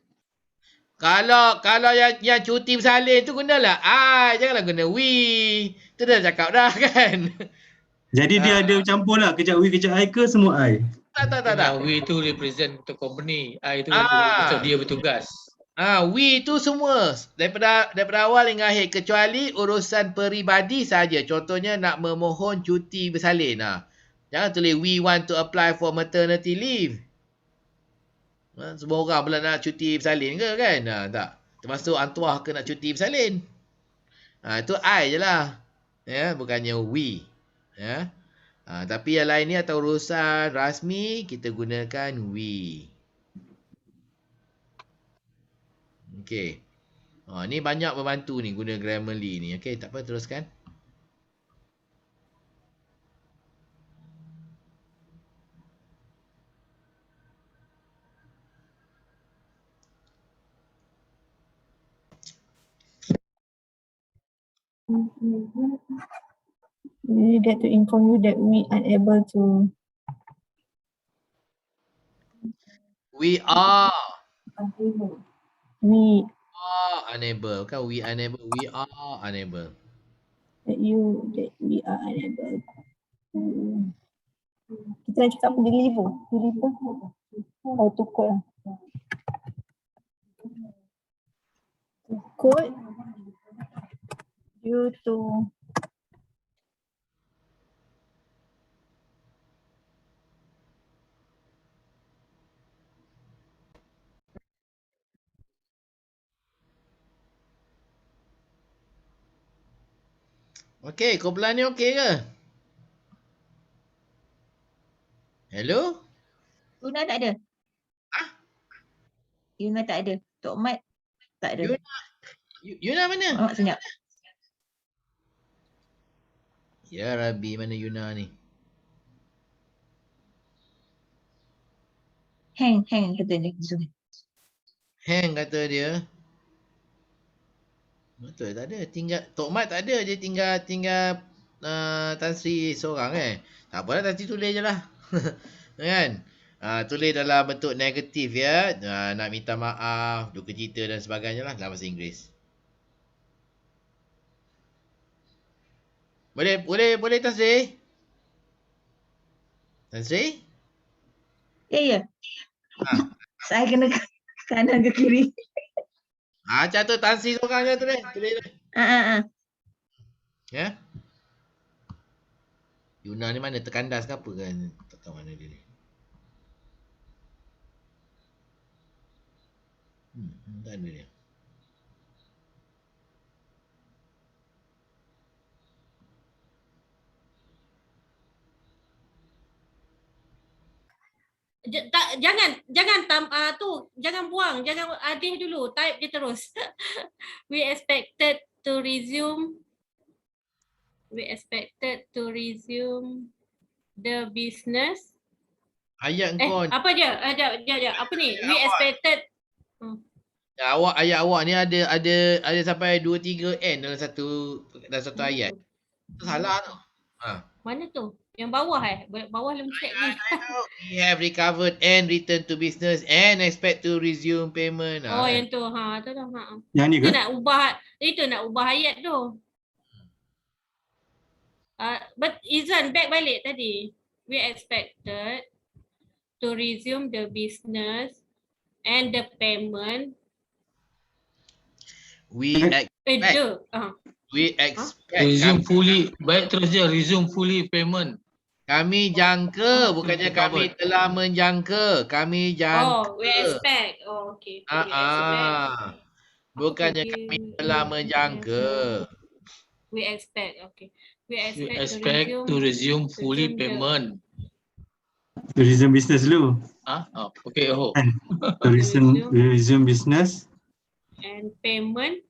Kalau yang cuti bersalin tu gunalah I, janganlah guna we. Tu dah cakap dah kan. Jadi dia ada campur lah. Kejap we, kejap I ke semua I. Tak. Yang we tu represent untuk company. I tu Ah. macam dia bertugas. We tu semua daripada awal hingga akhir kecuali urusan peribadi saja. Contohnya nak memohon cuti bersalin. Jangan tulis we want to apply for maternity leave. Semua orang pula nak cuti bersalin ke kan? Tak. Termasuk antuah ke nak cuti bersalin. Itu I je lah. Ya, bukannya we. Ya. Tapi yang lain ni atau urusan rasmi kita gunakan we. Okey. Ni banyak membantu ni guna Grammarly ni. Okey, tak apa teruskan. We get to inform you that we unable to. We are We unable. Bukan we unable. We are unable. that we are unable to. Kita nak cakap apa? Deliver. To code. To code due to Okey, kumpulan ni okey ke? Hello? Yuna tak ada. Yuna tak ada. Tok Mat tak ada. Yuna mana? Mak senyap. Ya Rabbi, mana Yuna ni? Hang kata dia. Hang kata dia. Betul tak ada. Tinggal Tok Mat tak ada. Dia tinggal Tan Sri seorang Tak apalah, Tan Sri tulis je lah. Kan? Tulis dalam bentuk negatif ya. Nak minta maaf, duka cita dan sebagainya lah dalam bahasa Inggeris. Boleh Tan Sri? Tan Sri? Ya. Saya kena kanan ke kiri. Macam tu Tan Sri seorang je tulis. Ya. Yuna ni mana, terkandas ke apa kan? Tak tahu mana dia ni. Tak ada dia. Jangan buang, jangan adih dulu, type je terus. We expected to resume the business Ayat kau ni. Apa je? Sekejap. Apa ni? We Awak. expected. Ayat awak ni ada sampai 2-3 N dalam satu ayat. Itu salah tu. Mana tu? Yang bawah Bawah lengkap ni. We have recovered and returned to business and expect to resume payment. Oh, Kan? yang tu. Tu dah. Yang ni Itu ke? nak ubah ayat tu. But Izan back balik tadi. We expected to resume the business and the payment. We expect. We expect. Resume fully. Baik terus je. Resume fully payment. Kami jangka, bukannya kami telah menjangka. Kami jangka. Oh, we expect. Oh, okay. We expect. Bukannya kami telah menjangka. We expect. Okay. We We expect to resume fully payment. To resume business dulu. Okay. To resume business. And payment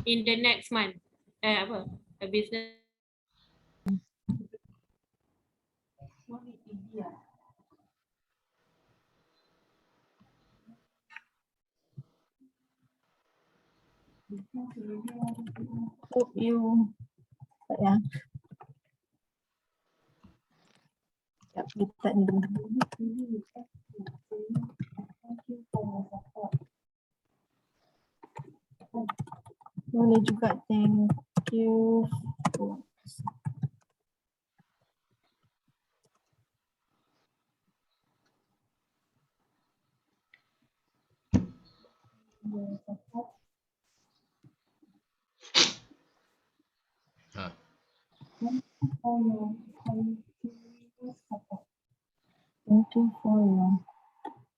in the next month. Apa? A business. Hope you. Ya. Kita ni dulu. Boleh juga, thank you. Thank you for your support.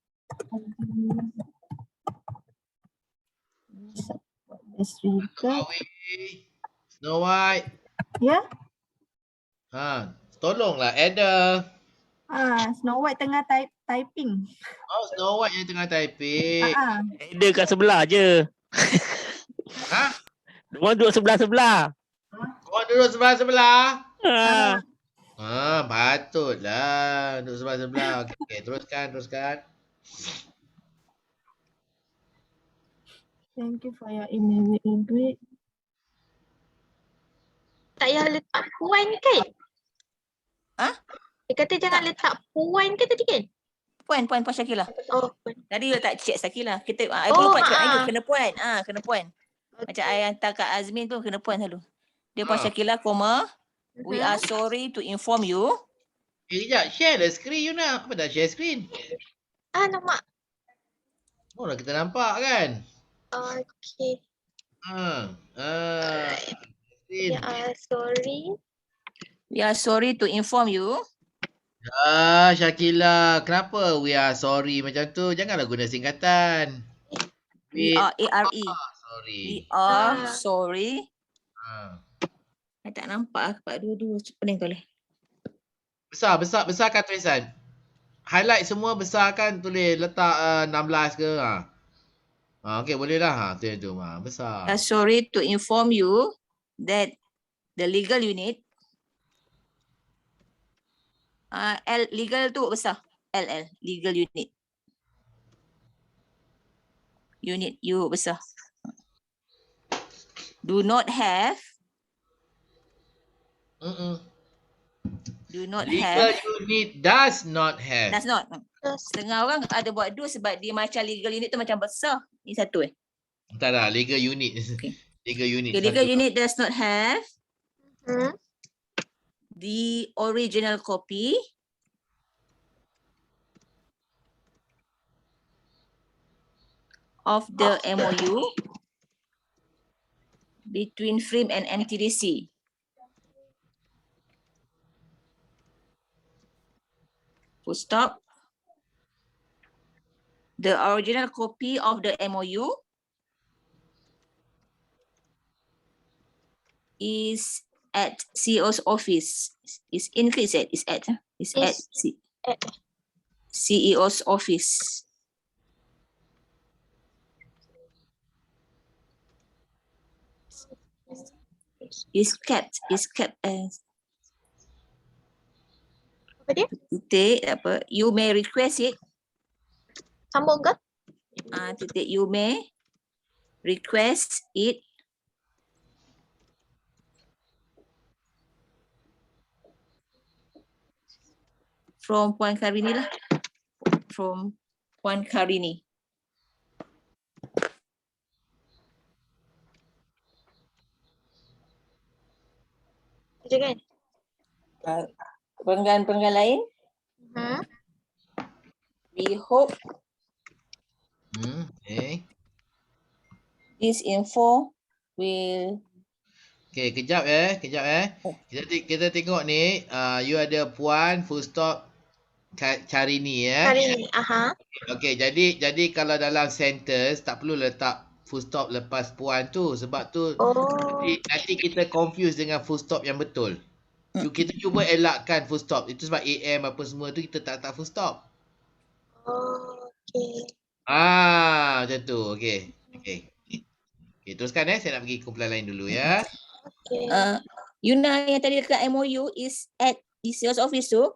This regard. Snow White. Ya? Tolonglah Ada. Snow White tengah typing. Oh, Snow White yang tengah typing. Ada kat sebelah je. Diorang duduk sebelah-sebelah. Kau duduk sebelah-sebelah? Ha. Patutlah duduk sebelah-sebelah. Okay, teruskan. Thank you for your email. We agree. Tak payah letak point kan? Dia kata jangan letak point ke tadi kan? Puan Syakila. Oh, point. Tadi letak cek Syakila. Kita I pun buat cakap ni kena puan. Kena puan. Macam I hantar kat Azmin tu kena puan selalu. Dia Puan Syakila, koma. We are sorry to inform you. Sekejap, share the screen you nak. Apa dah share screen? Alamak. Oh, dah kita nampak kan? Okay. Screen. Sorry. We are sorry to inform you. Syakila, kenapa we are sorry macam tu? Janganlah guna singkatan. We are ARE. Sorry. We are sorry. I tak nampak kat dua-dua. Pening tu boleh. Besarkan tulisan. Highlight semua besarkan, tulis letak 16 ke. Okey, boleh dah. Tu yang tu. Besar. We are sorry to inform you that the legal unit legal tu besar. LL, legal unit. Unit U besar. Do not have. Do not Legal have. unit does not have. Does not. Setengah orang ada buat dua sebab dia macam legal unit tu macam besar. Ni satu Tak dah, legal unit. Legal unit. Okay, legal unit does not have Hmm. the original copy of the MOU between FRIM and NTDC. Full stop. The original copy of the MOU is at CEO's office. Is in case is at CEO's office. Is kept as Apa dia? Titik apa? You may request it. Sambung ke? Titik you may request it from Puan Karini lah. From Puan Karini. Itu kan? Perenggan-perenggan lain, Hmm. we hope Okay. this info will Okay, kejap Kita tengok ni, you ada Puan full stop cari ni Hari ni. Aha. Okay, jadi kalau dalam sentence tak perlu letak full stop lepas Puan tu, sebab tu Oh. nanti kita confuse dengan full stop yang betul. Kita cuba elakkan full stop. Itu sebab AM apa semua tu kita tak letak full stop. Oh, okay. Macam tu. Okay, teruskan saya nak pergi kumpulan lain dulu ya. Okay. Yuna yang tadi dekat MOU is at the sales office tu.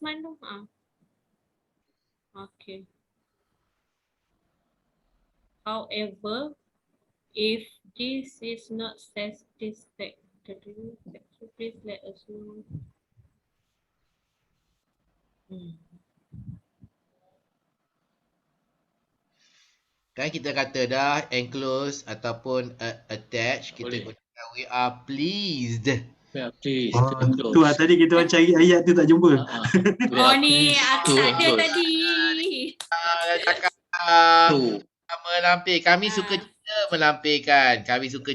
Mana? Okay. However, if this is not satisfactory, please let us know. Kan kita kata dah enclose ataupun attach, kita Boleh. gunakan we are pleased. Yeah, please. Tu lah tadi kita orang cari ayat tu tak jumpa. Oh ni, aku tak ada tadi. Cakap Tu. melampir. Kami suka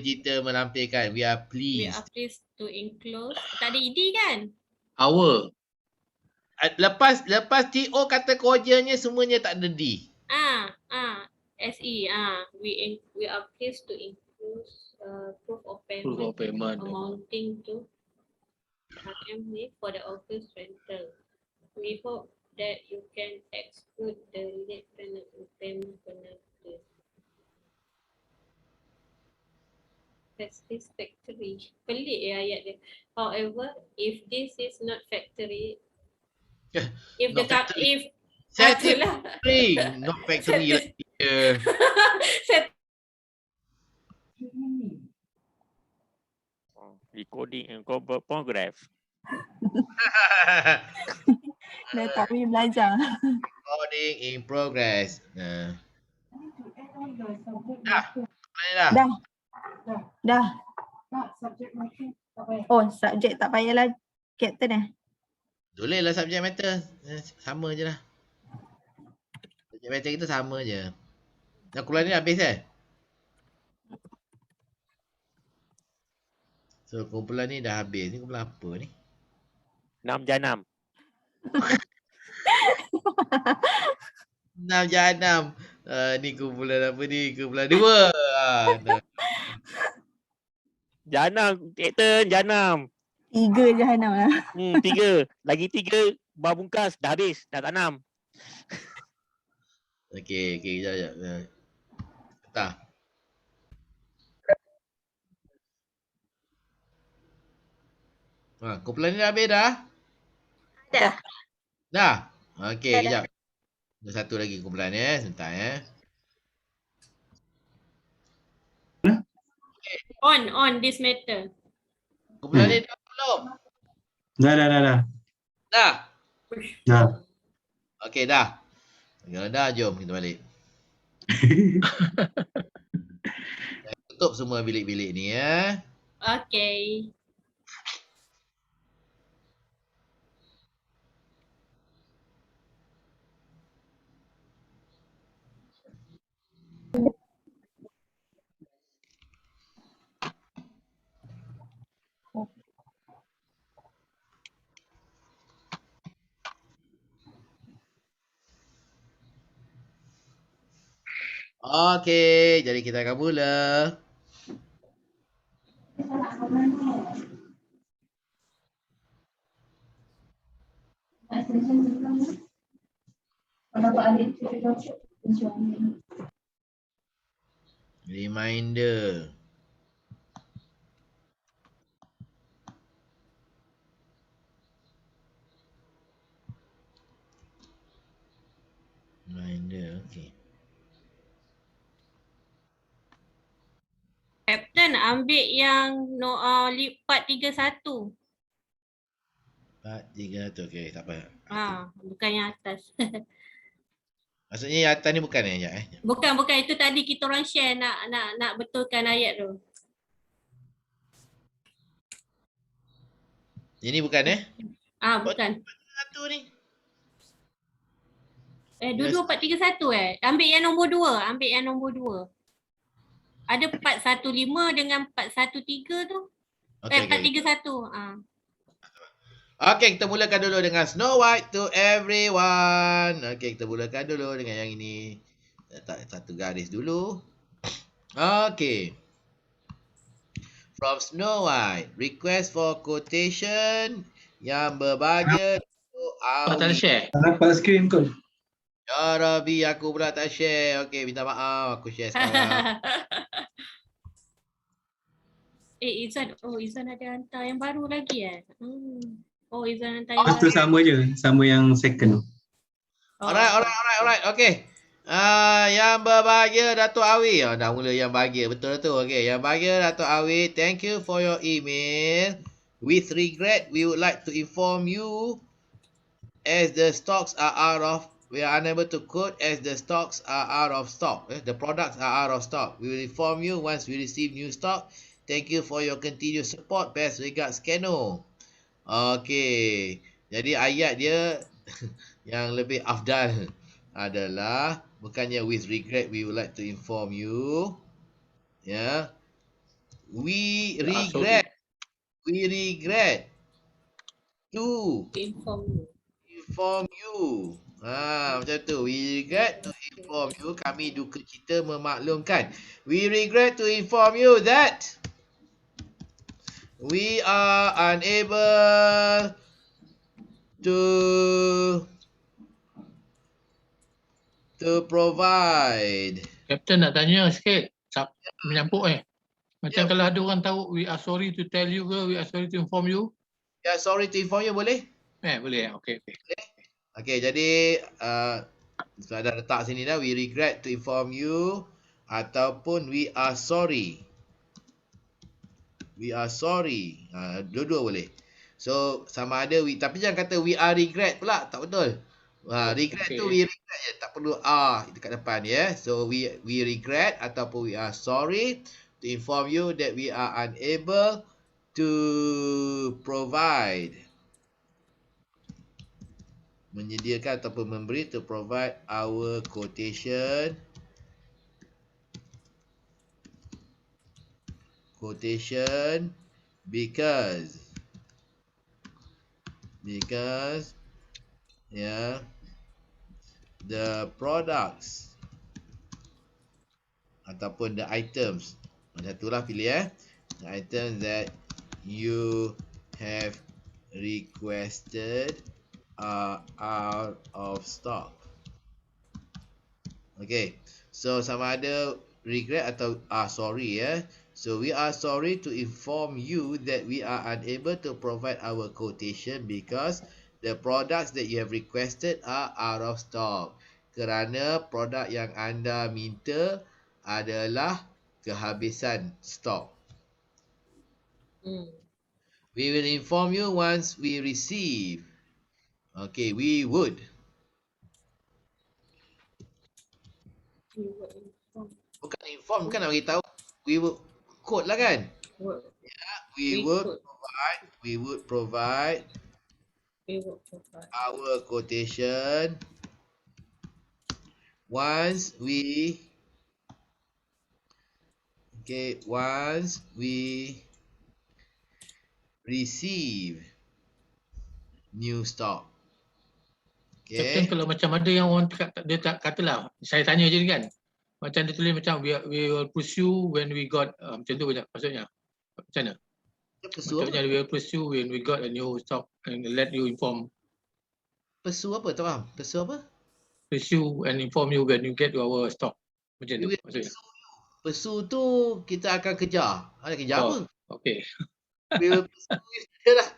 cerita melampirkan. We are We pleased. are pleased to enclose. Tak ada ed kan? Our. Lepas TO kata kerjanya semuanya tak ada D. SE. We are pleased to enclose proof of Proof of payment payment. amounting to RM for the August rental. We hope that you can exclude the late payment penalty. Satisfactory. Pelik ayat dia. However, if this is not factory, if Not the factory. if itulah. Factory, not factory lah. Yeah. Recording in progress. Dah tak boleh belajar. Recording in progress. Dah. Oh, subjek tak payahlah captain Boleh lah subject matter. Sama je lah. Subject matter kita sama je. Dah kumpulan ni dah habis So kumpulan ni dah habis. Ni kumpulan apa ni? 6 janam. 6 janam. Ni kumpulan apa ni? Kumpulan 2. Janam, Captain, janam. 3 jahanam lah. 3. Lagi 3 bar bungkas. Dah habis. Dah tak 6. Okey, kejap. Tak. Kumpulan ni dah habis dah? Dah? Okey, Dah. kejap. Ada satu lagi kumpulan sebentar On this matter. Kumpulan ni dah belum? Dah. Dah? Okey, dah. Kalau dah, jom kita balik. Tutup semua bilik-bilik ni Okay. Okey, jadi kita akan mula. Reminder. Reminder. Okay. Captain, ambil yang part 31. 4, 3, 1. Okay, tak apa. Bukan yang atas. Maksudnya yang atas ni bukan sekejap Bukan, itu tadi kita orang share nak betulkan ayat tu. Ini bukan Bukan. Satu ni. Dua-dua part 31 Ambil yang nombor 2. Ada part 15 dengan part 13 tu. Okay, Part okay. 31. Okay, kita mulakan dulu dengan Snow White to everyone. Okay, kita mulakan dulu dengan yang ini. Letak satu garis dulu. Okay. From Snow White, request for quotation yang berbahagia untuk Tak ada Awi. share. Tak nampak skrin kau. Ya Rabbi, aku pula tak share. Okay, minta maaf. Aku share sekarang. Izan ada hantar yang baru lagi Izan hantar yang Lepas tu baru. sama je. Sama yang second tu. Alright. Okay. Yang berbahagia Datuk Awi. Dah mula yang bahagia. Betul tu. Okay. Yang bahagia Datuk Awi. Thank you for your email. With regret, we would like to inform you as the stocks are out of, we are unable to quote as the stocks are out of stock. The products are out of stock. We will inform you once we receive new stock. Thank you for your continued support. Best regards, Keno. Okay. Jadi ayat dia yang lebih afdal adalah bukannya with regret we would like to inform you. Ya. We regret to inform you. Macam tu. We regret to inform you. Kami duka cita memaklumkan. We regret to inform you that we are unable to provide. Captain nak tanya sikit. Menyambut Macam Ya. kalau ada orang tahu, we are sorry to tell you ke, we are sorry to inform you. Ya, sorry to inform you boleh? Boleh. Okay. Okay, jadi sudah dah letak sini dah. We regret to inform you ataupun we are sorry. We are sorry. Dua-dua boleh. So sama ada tapi jangan kata we are regret pula. Tak betul. Regret tu we regret je. Tak perlu dekat depan ya. So we regret ataupun we are sorry to inform you that we are unable to provide. Menyediakan ataupun memberi to provide our quotation because the products ataupun the items, macam itulah pilih the items that you have requested are out of stock. Okay, so sama ada regret atau sorry So we are sorry to inform you that we are unable to provide our quotation because the products that you have requested are out of stock. Kerana produk yang anda minta adalah kehabisan stok. We will inform you once we receive. Okay, we would. Bukan inform, bukan nak beritahu. We would quote lah kan? We would provide our quotation once we receive new stock. Captain, kalau macam ada yang orang dia tak katalah, saya tanya je kan. Macam dia tulis macam we will pursue when we got macam tu maksudnya. Macam mana? Maksudnya we will pursue when we got a new stock and let you inform. Pursue apa? Tak faham. Pursue apa? Pursue and inform you when you get our stock. Macam tu maksudnya. Pursue tu kita akan kejar. Ada kejar apa? Okay. We will pursue you lah.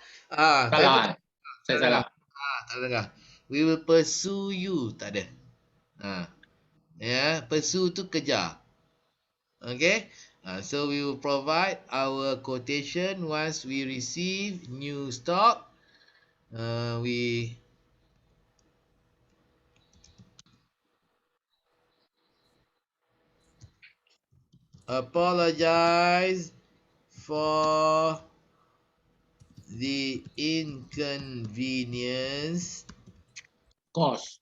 Salah. Saya salah. Tak dengar. We will pursue you. Tak ada. Pursue tu kejar. Okay. So we will provide our quotation once we receive new stock. We apologize for the inconvenience. Cost.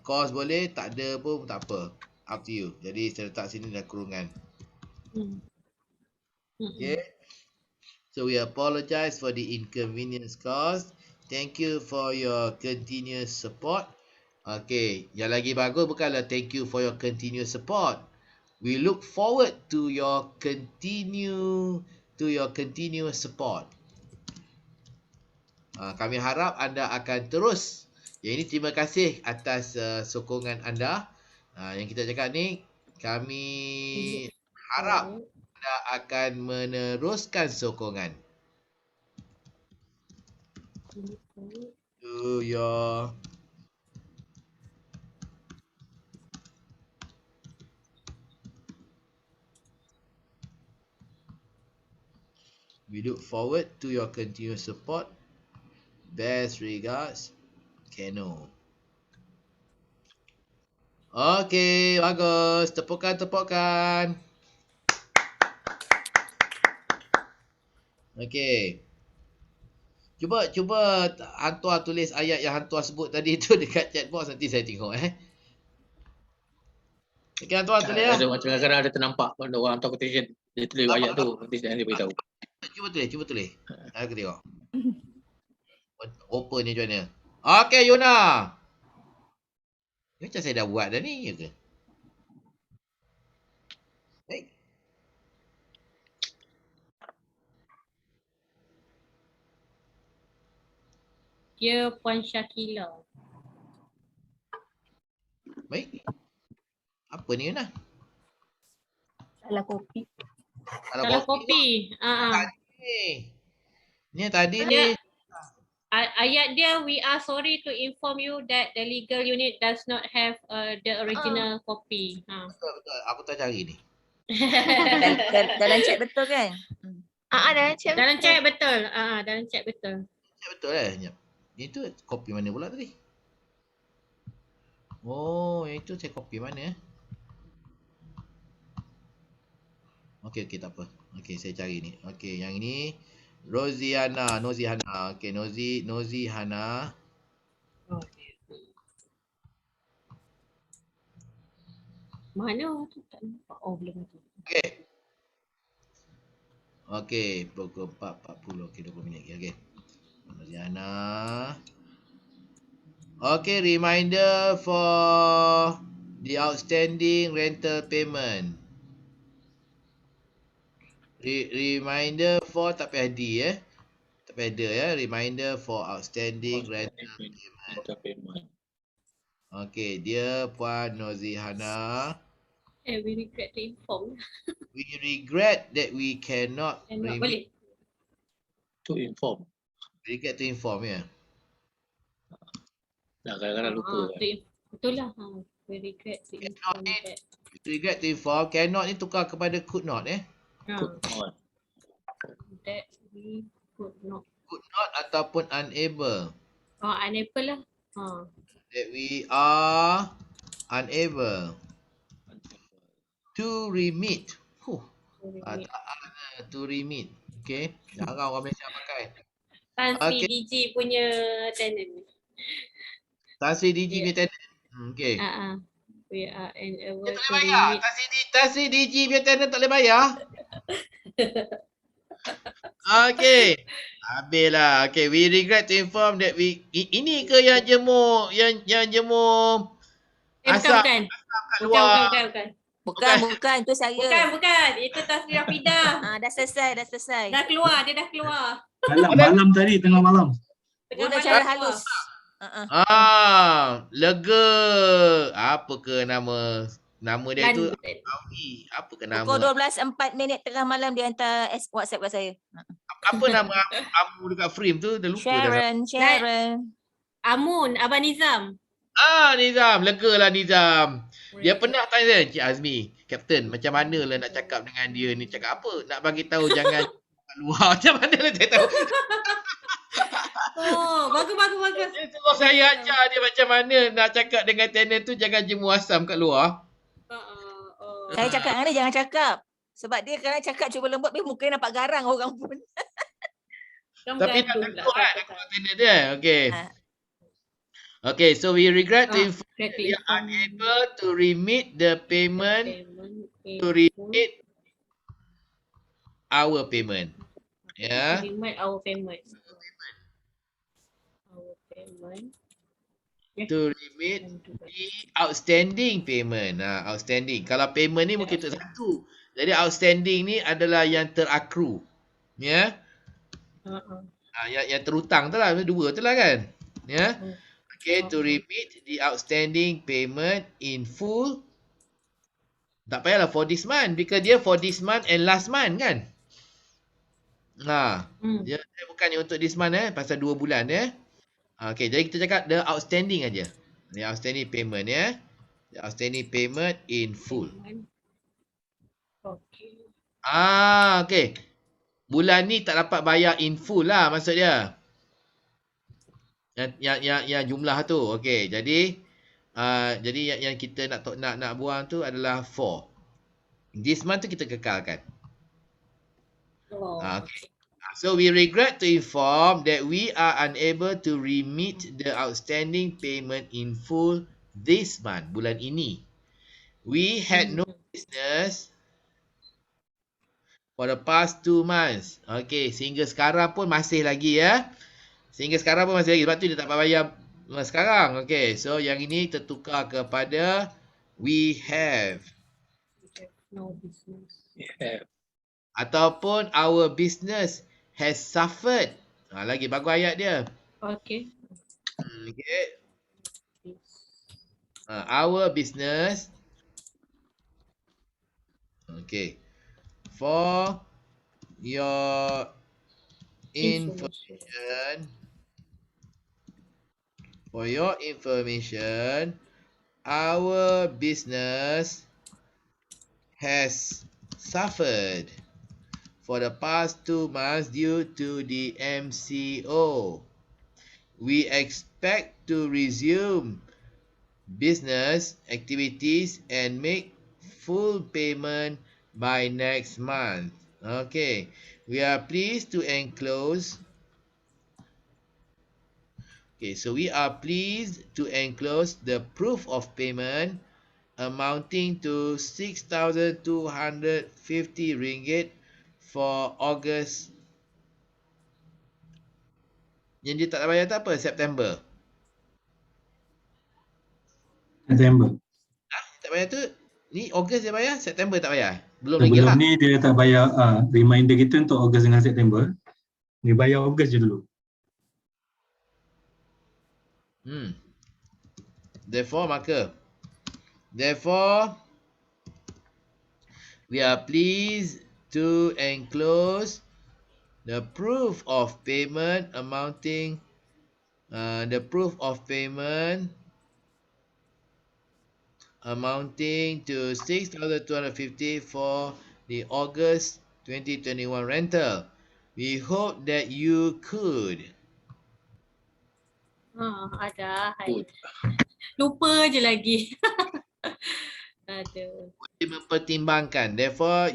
Cost boleh, tak ada pun tak apa. Up to you. Jadi saya letak sini dalam kurungan. Okay. So we apologize for the inconvenience caused. Thank you for your continuous support. Okay, yang lagi bagus bukanlah thank you for your continuous support. We look forward to your continuous support. Kami harap anda akan terus. Yang ini terima kasih atas sokongan anda. Yang kita cakap ni, kami harap anda akan meneruskan sokongan. To your We look forward to your continuous support. Best regards, Keno. Okay, bagus. Tepukan. Okay. Cuba hantuah tulis ayat yang hantuah sebut tadi tu dekat chat box, nanti saya tengok Okay, hantuah tulis lah. Ada macam kadang-kadang ada ternampak ada orang hantar quotation. Dia tulis ayat tu, nanti dia beritahu. Cuba tulis. Aku tengok. Open ni macam mana. Okay, Yuna. Macam saya dah buat dah ni, ya ke? Baik. Dear Puan Syakila. Baik. Apa ni, Yuna? Salah kopi. Salah kopi. Ni tadi ni. Ayat dia, we are sorry to inform you that the legal unit does not have the original copy. Betul. Aku tak cari ni. Dalam chat betul kan? Dalam chat Dalam chat betul. Dalam chat betul. Betul Sekejap. Itu kopi mana pula tadi? Oh, yang itu saya kopi mana? Okey, tak apa. Okey, saya cari ni. Okey, yang ini Noziana. Okey, Nozihana. Mana tu tak nampak. Oh, belum tu. Okey, pukul 4.40. Okey, 20 minit lagi. Okey. Noziana. Okey, reminder for the outstanding rental payment. Reminder for tak payah D tak payah D reminder for outstanding rental payment. Okay, dia Puan Nozihana. We regret to inform. We regret that we cannot Boleh. To inform. Regret to inform Kadang-kadang lupa. Betul lah. We regret to inform that. Regret to inform. Cannot ni tukar kepada could not Could not. That we could not. Could not ataupun unable. Unable lah. That we are unable to remit. To remit. Okay. Jarang orang Malaysia pakai. Tan Sri DG punya tenant. Tan Sri DG punya tenant. Okay. We are unable Dia tak to boleh bayar. remit. Tan Sri DG punya tenant tak boleh bayar. Okay. Habislah. Okay, we regret to inform that we ini ke yang jemur asap Bukan. kat luar. Bukan. Bukan, tu saya. Bukan. Itu Tasri Rafidah. Dah selesai. Dah keluar. Dia dah keluar. Malam tadi, tengah malam. Guna cara halus. Lega. Apa ke nama dia tu? Apa ke nama? Pukul 12.04 tengah malam dia hantar WhatsApp kat saya. Apa nama Amu dekat frame tu? Dah lupa dah. Sharon. Amun, Abang Nizam. Nizam, lega lah Nizam. Dia pernah tanya Cik Azmi, Kapten, macam mana lah nak cakap dengan dia ni? Cakap apa? Nak bagi tahu jangan kat luar. Macam mana lah saya tahu? Oh, bagus. Dia suruh saya ajar dia macam mana nak cakap dengan tenant tu jangan jemur asam kat luar. Oh. Saya cakap dengan dia jangan cakap. Sebab dia kadang cakap cuba lembut, tapi muka dia nampak garang orang pun. Tapi nak takut kan takut tenant dia. Okay. Ah. Okay, so we regret to inform Regret to we are inform unable to remit the payment in to full. remit our payment. Ya. Remit our payment. Our payment. To remit the outstanding payment. Outstanding. Kalau payment ni mungkin untuk satu. Jadi outstanding ni adalah yang teraccrue. Ya. Yang terhutang tu lah. Dua tu lah kan. Ya. Okay, to remit the outstanding payment in full. Tak payahlah for this month. Because dia for this month and last month kan. Dia bukannya untuk this month pasal 2 bulan Okay, jadi kita cakap the outstanding aja. The outstanding payment The outstanding payment in full. Okay. Okay. Bulan ni tak dapat bayar in full lah maksud dia. Yang jumlah tu. Okey, jadi yang kita nak buang tu adalah 4. This month tu kita kekalkan. Okay. So we regret to inform that we are unable to remit the outstanding payment in full this month, bulan ini. We had no business for the past 2 months. Okay, sehingga sekarang pun masih lagi Sebab tu dia tak bayar sekarang. Okay, so yang ini tertukar kepada we have. No business. Ataupun our business has suffered. Lagi bagus ayat dia. Okay. Okay. Our business. Okay. For your information. For your information, our business has suffered for the past 2 months due to the MCO. We expect to resume business activities and make full payment by next month. Okay, we are pleased to enclose. Okay, so we are pleased to enclose the proof of payment amounting to 6,250 ringgit for August. Yang dia tak bayar tak apa? September. Tak bayar tu? Ni August dia bayar, September tak bayar? Belum lagi lah. Sebelum ni dia tak bayar reminder kita untuk Ogos dengan September. Dia bayar Ogos je dulu. Therefore, we are pleased to enclose the proof of payment amounting to 6,250 for the August 2021 rental. We hope that you could. Ada. Lupa je lagi. Ada. Mempertimbangkan. Therefore,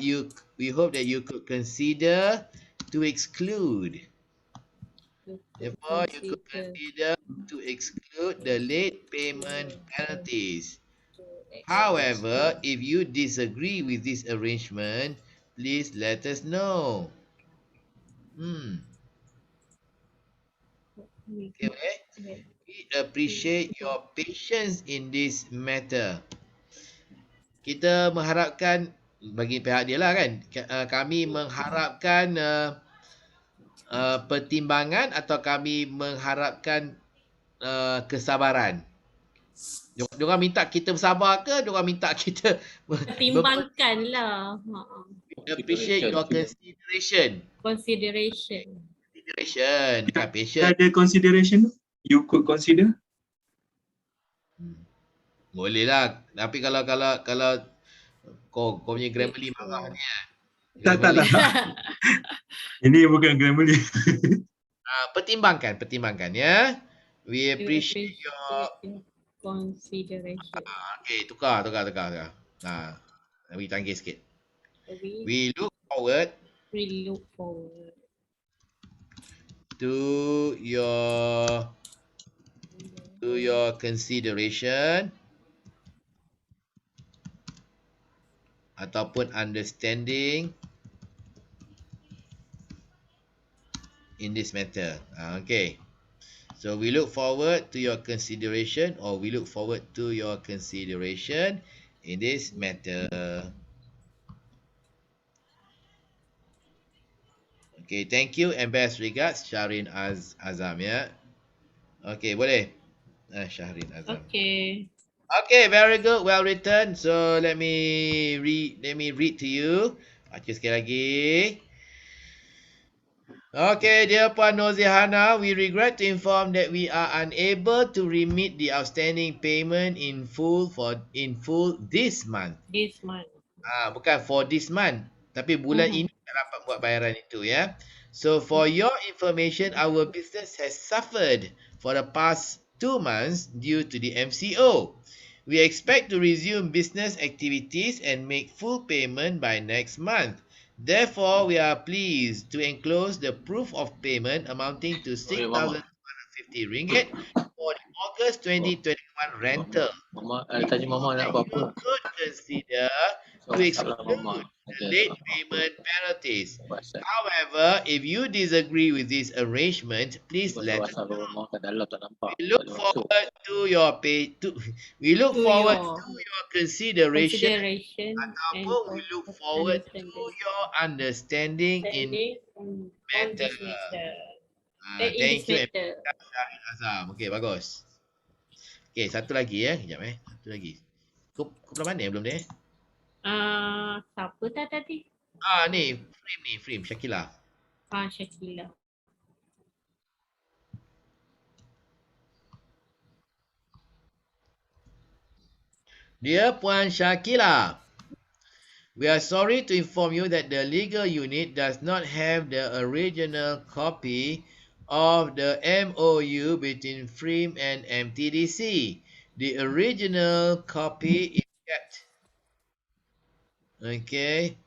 we hope that you could consider to exclude. Therefore, you could consider to exclude the late payment penalties. However, if you disagree with this arrangement, please let us know. Okay. We appreciate your patience in this matter. Kita mengharapkan bagi pihak dia lah kan. Kami mengharapkan pertimbangan atau kami mengharapkan kesabaran. Diorang minta kita bersabar ke? Diorang minta kita pertimbangkan lah. Appreciate your consideration. Consideration. Bukan patient. Ada consideration tu? You could consider? Boleh lah. Tapi kalau kau punya Grammarly marah ni kan. Tak. Ini bukan Grammarly. Pertimbangkan ya. We We appreciate your appreciate consideration. Okay, tukar. We tanggih sikit. We We look forward look forward to your consideration ataupun understanding in this matter. Okay. So we look forward to your consideration, or we look forward to your consideration in this matter. Okay, thank you and best regards, Shahrin Azam ya. Okay, boleh. Shahrin Azam. Okay. Okay, very good, well written. So let me read to you. Baca sekali lagi. Okay, dear Puan Nozihana, we regret to inform that we are unable to remit the outstanding payment in full this month. This month. Bukan for this month, tapi bulan ini tak dapat buat bayaran itu ya. So for your information, our business has suffered for the past 2 months due to the MCO. We expect to resume business activities and make full payment by next month. Therefore, we are pleased to enclose the proof of payment amounting to RM6,250 for the August 2021 rental. Mama, tanya Mama nak buat apa? Could consider to exclude the late payment penalties. However, if you disagree with this arrangement, please let us know. We look forward to your consideration ataupun we look forward to your understanding in matter. Thank you, Shahrin Azam. Okay, bagus. Okay, satu lagi ya. Kejap satu lagi. Kau belum mana belum ni? Siapa tadi? Ni frame Syakila. Syakila. Dear Puan Syakila, we are sorry to inform you that the legal unit does not have the original copy of the MOU between FRIM and MTDC. The original copy is kept. Okay.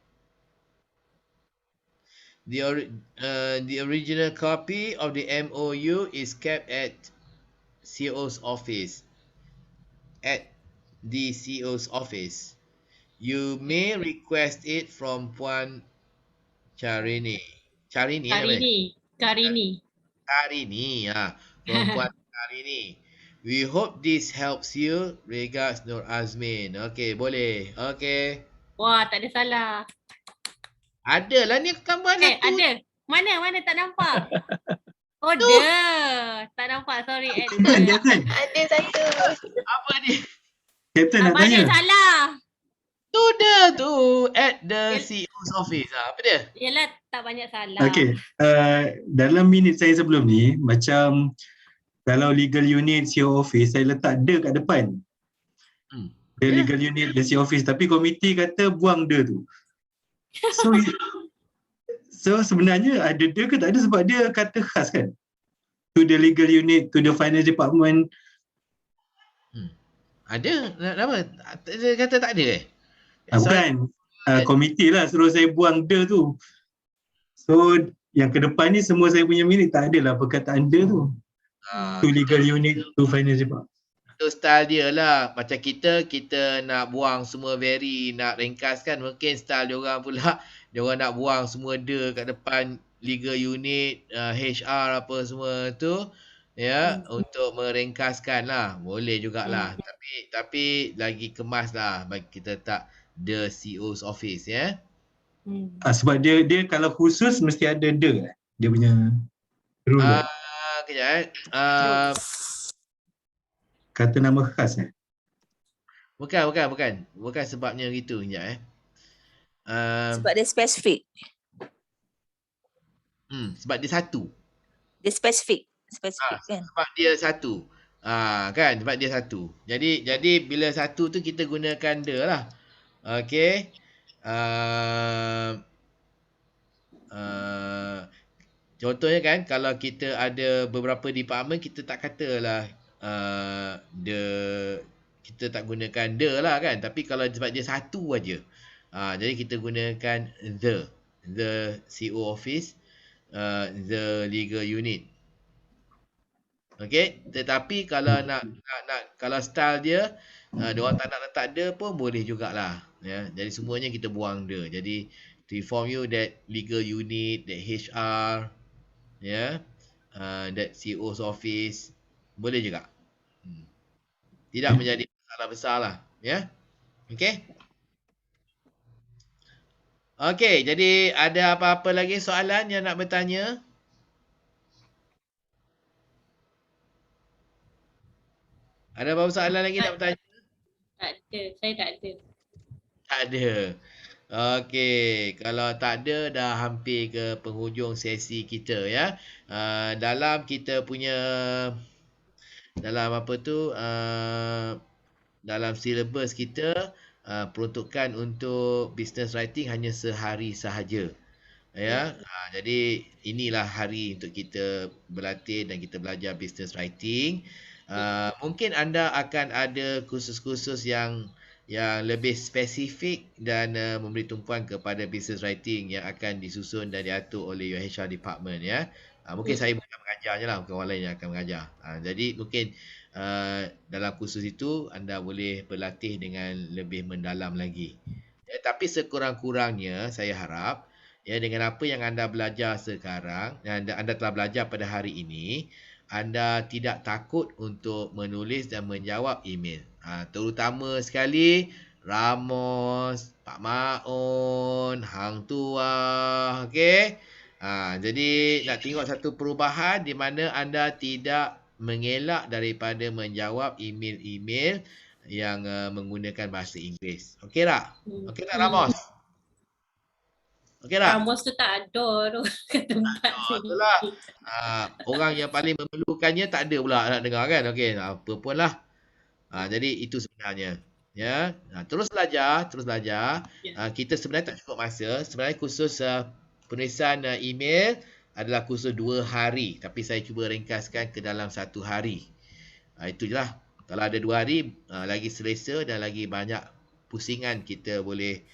The original copy of the MOU is kept at CO's office. At the CO's office. You may request it from Puan Charini. Karini. From Puan Karini. We hope this helps you. Regards, Nur Azmin. Okay, boleh. Okay. Wah, tak ada salah. Ada lah ni gambar tu. Ada. Mana tak nampak. Oh, dah. Tak nampak, sorry. Captain. Ada satu. Apa ni? Captain nak Banyak tanya. salah. Tu at the CEO's office. Apa dia? Yelah, tak banyak salah. Okay. Dalam minit saya sebelum ni, macam kalau legal unit CEO office, saya letak the kat depan. The legal unit, the CEO office. Tapi komiti kata buang the tu. So sebenarnya ada the ke tak ada, sebab dia kata khas kan? To the legal unit, to the finance department. Ada? Kenapa? Dia kata tak ada Bukan. Komiti lah suruh saya buang the tu. So yang ke depan ni semua saya punya minit tak ada lah perkataan the tu. To legal unit, to finance department. Itu style dia lah. Macam kita nak buang semua very, nak ringkas kan. Mungkin style diorang pula, diorang nak buang semua the kat depan legal unit, HR apa semua tu. Ya, untuk meringkaskan lah. Boleh jugalah. Tapi lagi kemas lah bagi kita tak the CEO's office ya. Sebab dia kalau khusus mesti ada the. Dia punya rule. Kejap Kata nama khas Bukan sebabnya gitu. Kejap Sebab dia spesifik. Sebab dia satu. Dia spesifik kan. Sebab dia satu. Kan sebab dia satu. Jadi bila satu tu kita gunakan the lah. Okey. Contohnya kan kalau kita ada beberapa department kita tak katalah kita tak gunakan the lah kan, tapi kalau sebab dia satu aja. Jadi kita gunakan the CO office, the legal unit. Okey, tetapi kalau nak kalau style dia dia orang tak nak letak the pun boleh jugalah, ya. Jadi semuanya kita buang the. Jadi to inform you that legal unit, that HR, that CEO's office, boleh juga. Tidak menjadi masalah besar lah, ya. Okey. Okey, jadi ada apa-apa lagi soalan yang nak bertanya? Ada apa-apa soalan lagi nak bertanya? Tak ada, saya tak ada. Tak ada. Okey, kalau tak ada dah hampir ke penghujung sesi kita, ya. Dalam kita punya dalam dalam silibus kita peruntukan untuk business writing hanya sehari sahaja. Ya. Jadi inilah hari untuk kita berlatih dan kita belajar business writing. Mungkin anda akan ada kursus-kursus yang lebih spesifik dan memberi tumpuan kepada business writing yang akan disusun dan diatur oleh your HR department, ya. Mungkin saya bukan mengajar je lah, mungkin orang lain yang akan mengajar. Jadi mungkin dalam kursus itu anda boleh berlatih dengan lebih mendalam lagi. Ya, tapi sekurang-kurangnya saya harap dengan apa yang anda belajar sekarang, yang anda telah belajar pada hari ini, anda tidak takut untuk menulis dan menjawab email. Terutama sekali Ramos, Pak Maun, Hang Tuah, okey. Jadi nak tengok satu perubahan di mana anda tidak mengelak daripada menjawab email-email yang menggunakan bahasa Inggeris. Okey tak? Okey tak Ramos? Okey tak? Ramos tu tak ada tu ke tempat sini. Itulah. Orang yang paling memerlukannya tak ada pula nak dengar kan. Okey, apa pun lah. Jadi itu sebenarnya. Ya. Terus belajar. Kita sebenarnya tak cukup masa. Sebenarnya kursus penulisan email adalah kursus 2 hari. Tapi saya cuba ringkaskan ke dalam 1 hari. Itu je lah. Kalau ada 2 hari, lagi selesa dan lagi banyak pusingan kita boleh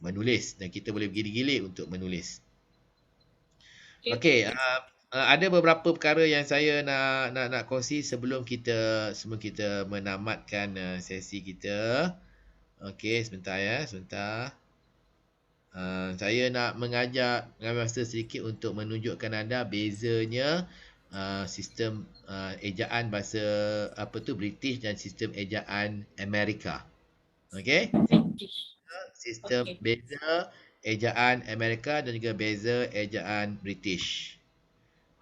menulis. Dan kita boleh bergilir-gilir untuk menulis. Okey. Ada beberapa perkara yang saya nak kongsi sebelum kita menamatkan sesi kita. Okey, sebentar ya, sebentar. Saya nak mengambil masa sedikit untuk menunjukkan anda bezanya sistem ejaan bahasa British dan sistem ejaan Amerika. Okey? Sistem beza ejaan Amerika dan juga beza ejaan British.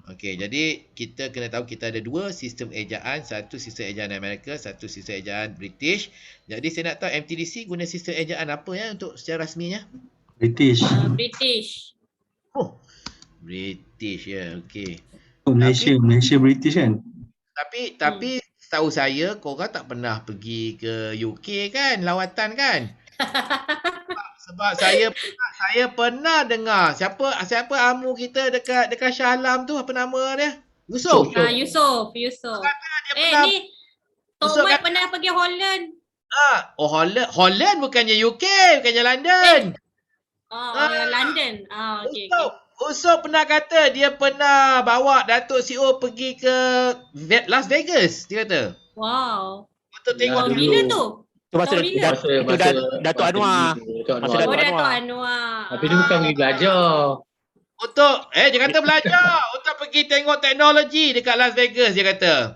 Okey, jadi kita kena tahu kita ada 2 sistem ejaan, satu sistem ejaan Amerika, satu sistem ejaan British. Jadi saya nak tahu MTDC guna sistem ejaan apa ya untuk secara rasminya? British. British. Oh, British ya, okey. Malaysia British kan? Tapi tahu saya korang tak pernah pergi ke UK kan, lawatan kan? Sebab saya pernah dengar siapa amu kita dekat Shah Alam tu, apa nama dia? Yusof. Yusof. Ni Tok Mat pernah pergi Holland. Holland bukannya UK, bukannya London. London. Okey. Yusof pernah kata dia pernah bawa Datuk CEO pergi ke Las Vegas, dia kata. Wow. Untuk tengok bila tu? Itu masa Datuk Anwar. Masa Datuk Anwar. Tapi dia bukan pergi belajar. Untuk dia kata belajar untuk pergi tengok teknologi dekat Las Vegas, dia kata.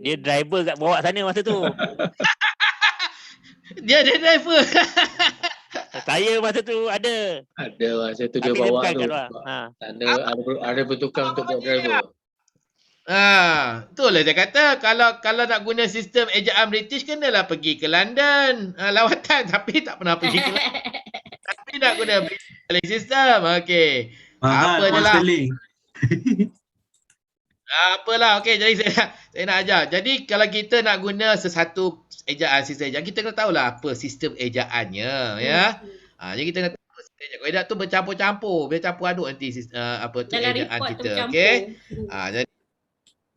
Dia driver kat bawa sana masa tu. Dia driver. Saya masa tu ada. Ada masa tu dia Tapi bawa bukan tu. kat luar. Ada bertukar untuk buat driver. Itulah saya kata kalau nak guna sistem ejaan British kenalah pergi ke London lawatan, tapi tak pernah pergi ke London. Tapi nak guna British system. Okey. Mahal Apa je lah. Apalah, okey. Jadi saya nak ajar. Jadi kalau kita nak guna sesuatu ejaan, sistem ejaan, kita kena tahulah apa sistem ejaannya, ya. Jadi kita kena tahu apa sistem ejaan. Kalau tidak tu bercampur-campur, dia campur aduk nanti apa tu Dalam ejaan report tu kita, bercampur. okey. Jadi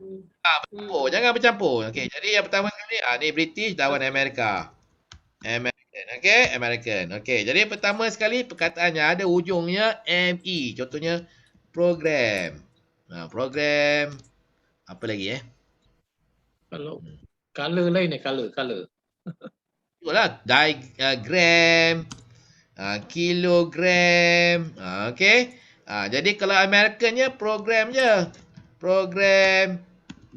Hmm. bercampur, jangan bercampur. Okey, jadi yang pertama sekali ni British lawan Amerika. American, okey, American. Okey, jadi yang pertama sekali perkataannya ada hujungnya ME. Contohnya program. Program apa lagi Kalau color lain color. Itulah diagram, kilogram. Okey. Jadi kalau Americannya program je. Program,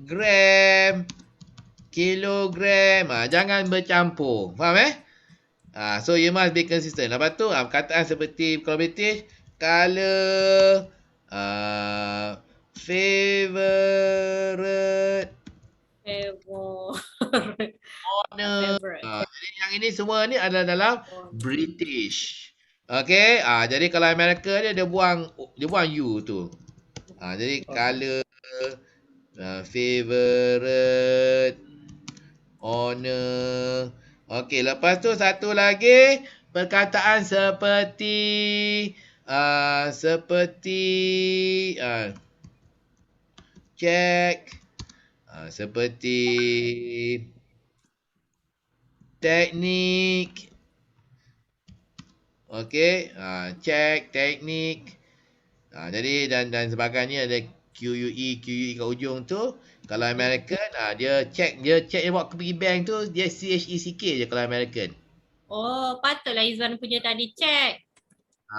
gram, kilogram. Jangan bercampur. Faham so you must be consistent. Lepas tu perkataan seperti kalau British, color, favorite, honor. Jadi yang ini semua ni adalah dalam British. Okey, jadi kalau Amerika dia buang U tu. Jadi color, favorite, honor. Okey, lepas tu satu lagi perkataan seperti check, seperti teknik. Okey, check, teknik. Jadi dan sebagainya ada QUE kat ujung tu. Kalau American dia check dia buat pergi bank tu dia CHECK je kalau American. Oh, patutlah Izwan punya tadi check.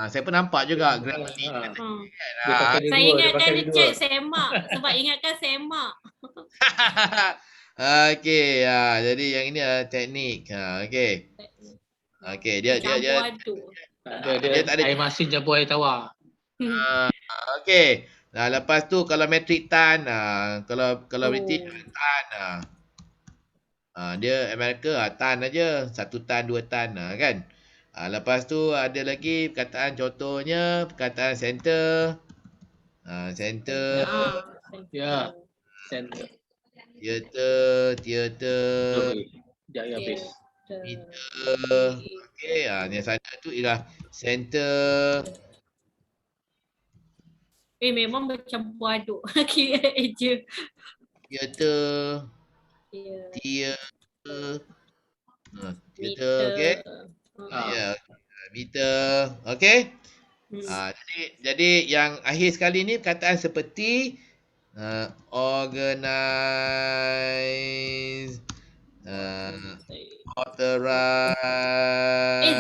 Saya pun nampak juga Grammarly. Saya ingatkan dia check semak sebab ingatkan semak. Okey, jadi yang ini teknik. Okey. Okey, dia Campur aduk. Dia tak ada air masin campur air tawar. Okey. Lepas tu kalau metric ton, kalau British ton. Dia Amerika ton aja, 1 ton, 2 ton kan. Lepas tu ada lagi perkataan contohnya perkataan center. Center. Ya. Center. Theater. Ya, habis. Meter. Okey, yang sana tu ialah center. Memang bercampur aduk. Kira je. Theater. Theater, okey. Ya, meter. Okey. Jadi yang akhir sekali ni perkataan seperti organize, authorize.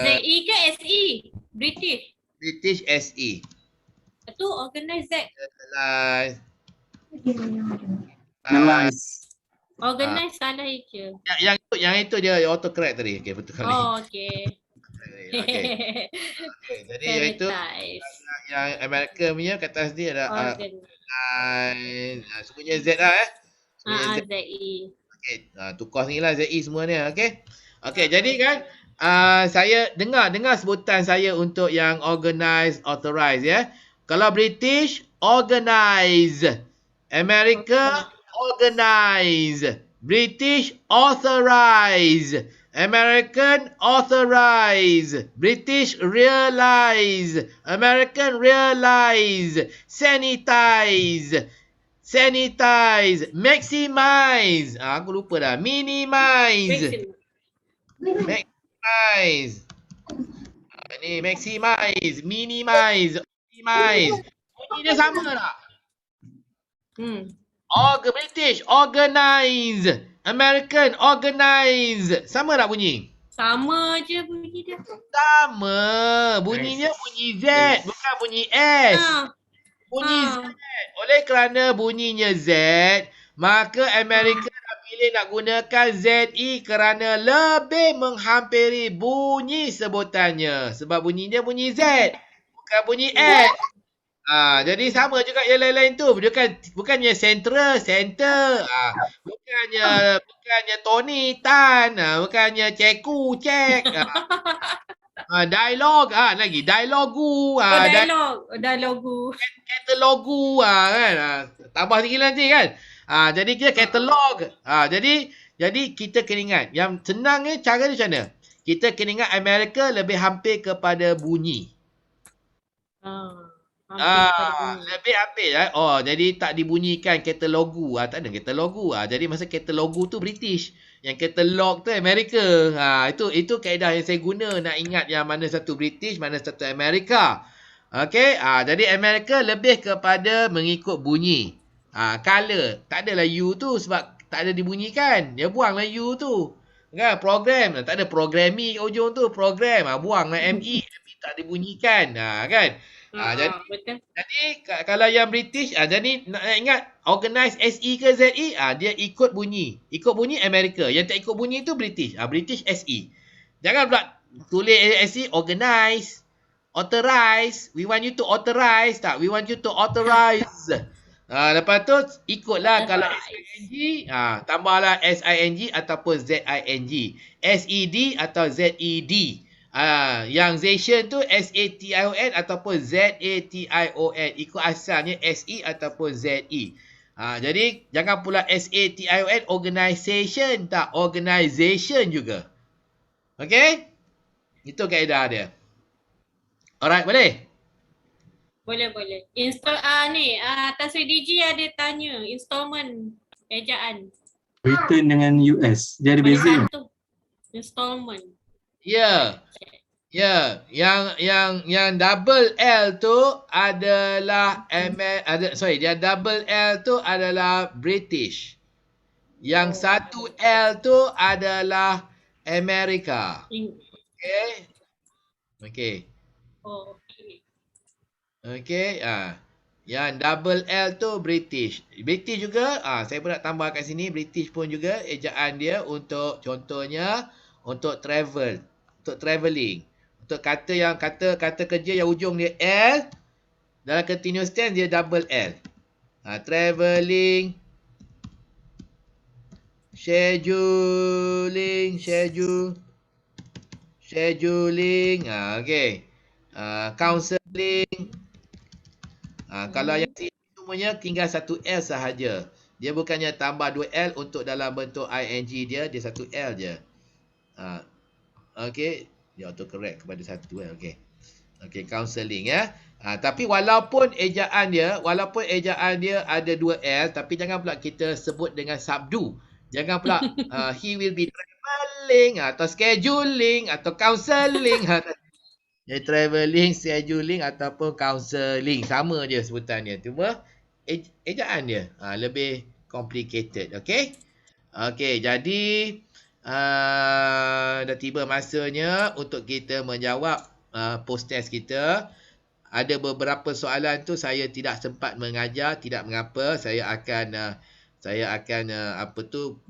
ZE ke SE? British. British SE. Tu organize Z. Analyze. Organize salah je. Yang itu dia autocorrect tadi. Okey, betul kali. Oh, okey. Okey. Jadi yang itu yang Amerika punya kata sendiri adalah semuanya Z lah ZE. Okey, tukar sini lah ZE semua ni. Okey. Okey, jadi kan saya dengar sebutan saya untuk yang organize, authorize ya. Kalau British, organize. America, organize. British, authorize. American, authorize. British, realize. American, realize. Sanitize. Sanitize. Maximize. Aku lupa dah. Minimize. Maximize. Ni maximize. Minimize. Optimize. Bunyi dia sama tak? British, organize. American, organize. Sama tak bunyi? Sama je bunyi dia. Sama. Bunyinya bunyi Z, bukan bunyi S. Bunyi Z. Oleh kerana bunyinya Z, maka Amerika nak gunakan ZE kerana lebih menghampiri bunyi sebutannya. Sebab bunyinya bunyi Z, bukan bunyi S. Jadi sama juga yang lain-lain tu. Bukannya center. Bukannya Tony, Tan. Bukannya Ceku, Cek. Dialog. Lagi. Dialogu. Oh, dialog. Dialogu. Katalogu kan. Tambah sikit nanti kan. Jadi kita katalog. Jadi kita kena ingat. Yang senangnya cara dia macam mana? Kita kena ingat Amerika lebih hampir kepada bunyi. Hampir pada bunyi. Lebih hampir jadi tak dibunyikan katalogu. Tak ada katalogu. Jadi masa katalogu tu British. Yang katalog tu Amerika. Itu kaedah yang saya guna nak ingat yang mana satu British, mana satu Amerika. Okey, jadi Amerika lebih kepada mengikut bunyi. Color, tak adalah U tu sebab tak ada dibunyikan. Dia buanglah U tu. Kan, program, tak ada programi kat ujung tu, program. Buanglah ME, ME tak dibunyikan. Kan? Betul. Jadi kalau yang British, jadi nak ingat organize SE ke ZE, dia ikut bunyi. Ikut bunyi Amerika. Yang tak ikut bunyi tu British. British SE. Jangan pula tulis SE organize. Authorize. We want you to authorize. Tak, we want you to authorize. Lepas tu ikutlah kalau SING, tambahlah SING ataupun ZING. SED atau ZED. Yang Zation tu SATION ataupun ZATION. Ikut asalnya SE ataupun ZE. Jadi jangan pula SATION organisation, tak, organisation juga. Okay? Itu kaedah dia. Alright, boleh? Boleh. Tasri DG ada tanya installment ejaan. Return dengan US. Dia ada beza kan? Installment. Ya. Yang double L tu adalah yang double L tu adalah British. Yang satu L tu adalah Amerika. Okey. Okey, yang double L tu British. British juga, saya pun nak tambah kat sini, British pun juga ejaan dia untuk contohnya untuk travel, untuk travelling. Untuk kata kerja yang ujung dia L, dalam continuous tense dia double L. Travelling, scheduling, okey. Counselling. Kalau yang sini semuanya tinggal satu L sahaja. Dia bukannya tambah 2 L untuk dalam bentuk ing dia satu L je. Okey, dia auto correct kepada satu L. Okey, counselling ya. Tapi walaupun ejaan dia ada 2 L, tapi jangan pula kita sebut dengan sabdu. Jangan pula he will be travelling atau scheduling atau counselling. Travelling, scheduling ataupun counselling. Sama je sebutannya. Cuma ejaan dia lebih complicated. Okey, jadi dah tiba masanya untuk kita menjawab post test kita. Ada beberapa soalan tu saya tidak sempat mengajar, tidak mengapa. Saya akan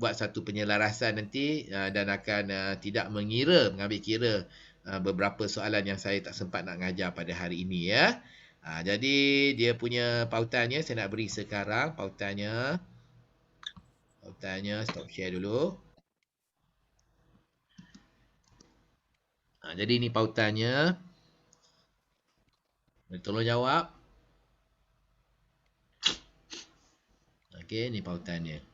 buat satu penyelarasan nanti dan akan tidak mengambil kira beberapa soalan yang saya tak sempat nak ngajar pada hari ini ya. Jadi dia punya pautannya saya nak beri sekarang. Pautannya stop share dulu. Jadi ini pautannya. Tolong jawab. Okey, ini pautannya.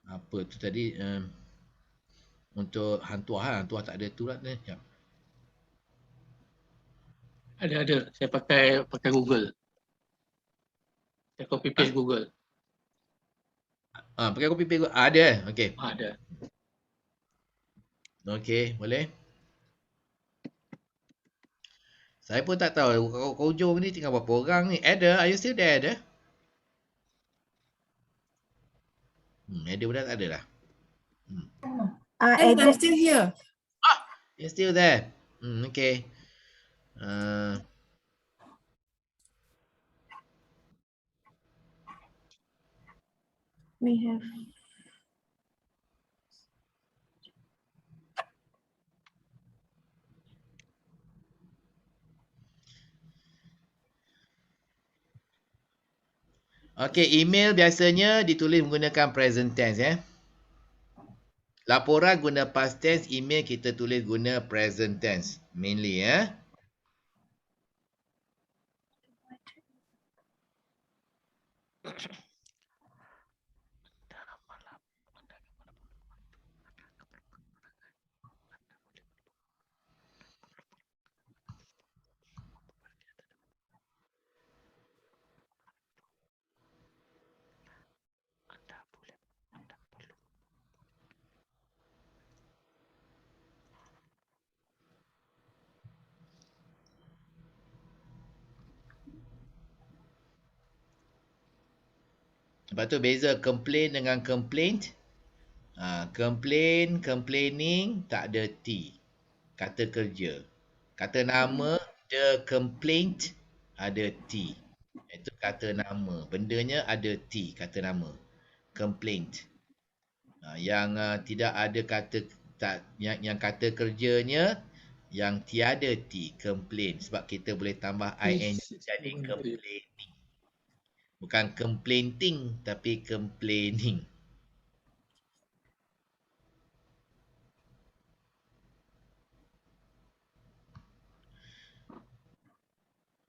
Apa tu tadi? Untuk hantuah tak ada tu lah. Sekejap. Ada. Saya pakai Google. Saya copy paste Google. Pakai copy paste. Ada. Okey. Ada. Okey, boleh. Saya pun tak tahu kau hujung ni tinggal berapa orang ni. Ada, are you still there? Ada? Ada pun tak ada lah. I'm still here. You're still there. Okay. We have Okey, email biasanya ditulis menggunakan present tense ya. Laporan guna past tense, email kita tulis guna present tense mainly ya. Lepas tu beza complain dengan complaint. Complain, complaining tak ada T. Kata kerja. Kata nama, the complaint ada T. Itu kata nama. Bendanya ada T, kata nama. Complaint. Yang tidak ada kata tak yang kata kerjanya yang tiada T, complain. Sebab kita boleh tambah ing jadi complaining. Bukan complaining tapi complaining.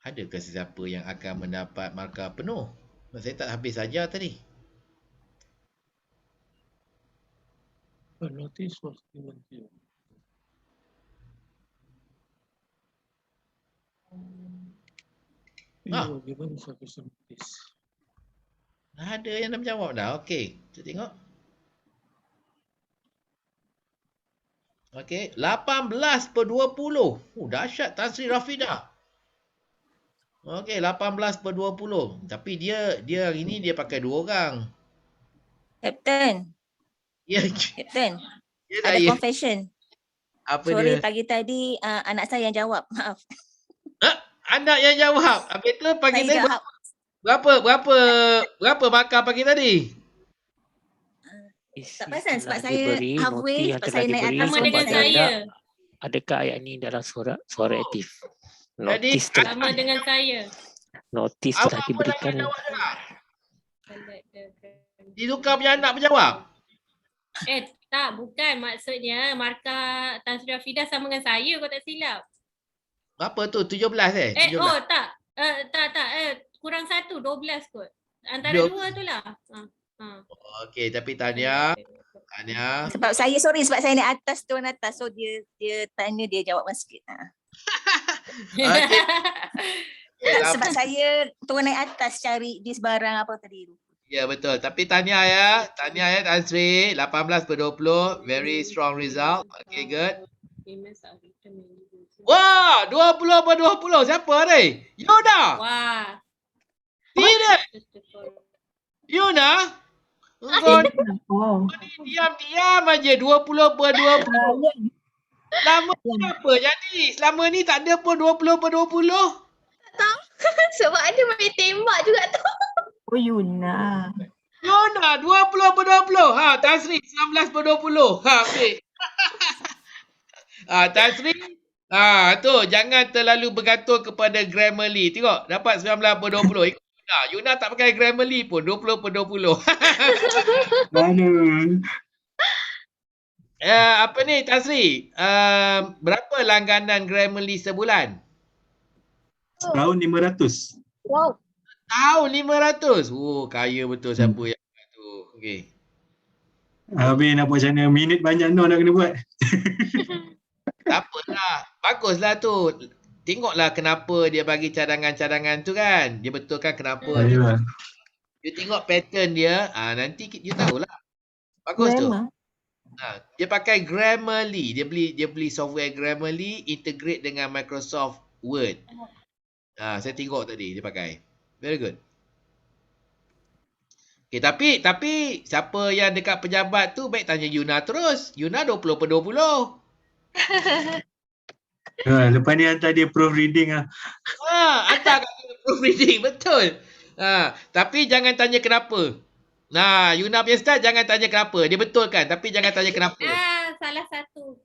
Adakah sesiapa yang akan mendapat markah penuh? Saya tak habis saja tadi. A notice was given to you. You were given sufficient notice. Ada yang dah menjawab dah. Okey, kita tengok. Okey, 18/20. Dahsyat Tan Sri Rafidah. Okey, 18/20. Tapi dia hari ni dia pakai 2 orang. Captain, Ya, Captain, dia ada dah confession. apa Sorry, dia? pagi tadi anak saya yang jawab. Maaf. Anak yang jawab. Habis tu pagi Saya tadi jawab. berapa markah pagi tadi? Tak perasan sebab Telah saya diberi, halfway noti yang sebab telah saya naik diberi atas Sama roda dengan kepada saya. saya. anda. Adakah ayat ini dalam suara aktif? Jadi, Notis telah, Sama dengan saya. notis telah Awak pun diberikan. nak jawab juga? Select the Ditukar punya anak menjawab. tak, bukan. Maksudnya markah Tan Sri Rafidah sama dengan saya, kau tak silap. Berapa tu? 17 17. Tak. Tak. Kurang 1, 12 kot. Antara 12. 2 tu lah. Okey, tapi Tanya, Sebab saya sebab saya naik atas turun atas, so dia tanya dia jawab sikit. Okey. Sebab saya turun naik atas cari dis barang apa tadi. Ya, betul. Tapi Tanya ya Tan Sri, 18/20, very strong result. Okay, good. Wah, 20/20. Siapa ni? Yuna. Wah. Tidak. Yuna. Kau Oh. ni diam-diam aja 20/20. Selama ni apa jadi? Selama ni tak ada pun 20/20. Sebab ada main tembak juga tu. Oh, Yuna. Yuna 20/20. Tan Sri 19/20. Okey. Tan Sri. Tu jangan terlalu bergantung kepada Grammarly. Tengok, dapat 19/20. Ikut Yuna. Yuna tak pakai Grammarly pun 20/20. Mana? Apa ni Tan Sri? Berapa langganan Grammarly sebulan? Setahun 500. Wow. Tahun 500. Kaya betul siapa yang buat tu. Okey. Habis nak buat macam mana? Minit banyak nak kena buat. Tak apalah. Baguslah tu. Tengoklah kenapa dia bagi cadangan-cadangan tu kan. Dia betulkan kenapa. Ayolah. You tengok pattern dia. Nanti you tahulah. Bagus tu. Dia pakai Grammarly. Dia beli software Grammarly integrate dengan Microsoft Word. Saya tengok tadi dia pakai. Very good. Okay, tapi siapa yang dekat pejabat tu baik tanya Yuna terus. Yuna 20/20. Lepas ni hantar dia proofreading lah. Hantar kat dia proofreading. Betul. Tapi jangan tanya kenapa. Yuna punya style jangan tanya kenapa. Dia betulkan tapi jangan tanya kenapa. Salah satu.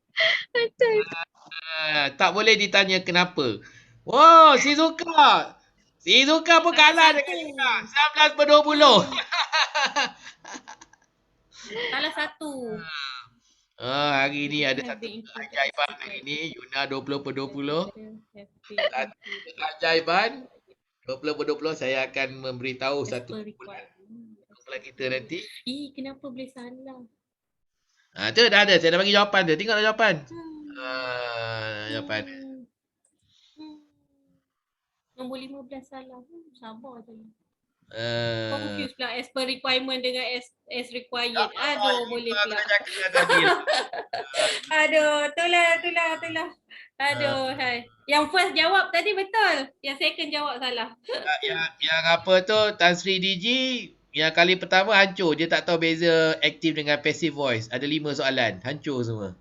Tak boleh ditanya kenapa. Wow, Shizuka. Si Zuka pun kalah dengan Yuna. 19-20. Salah satu. Hari ni ada Have satu been included keajaiban as hari secret. ni. Yuna 20-20. Have been included Keajaiban 20-20 saya akan memberitahu as satu per kumpulan kita nanti. Kenapa boleh salah? Tu dah ada. Saya dah bagi jawapan tu. Tengoklah jawapan. Jawapan. Nombor 15 salah. Sabar je. Uh, Confused pula as per requirement dengan as required. Aduh, boleh pula. tadi. Aduh, itulah. Aduh, hai. Yang first jawab tadi betul. Yang second jawab salah. yang apa tu, Tan Sri DG, yang kali pertama hancur. Dia tak tahu beza active dengan passive voice. Ada 5 soalan. Hancur semua.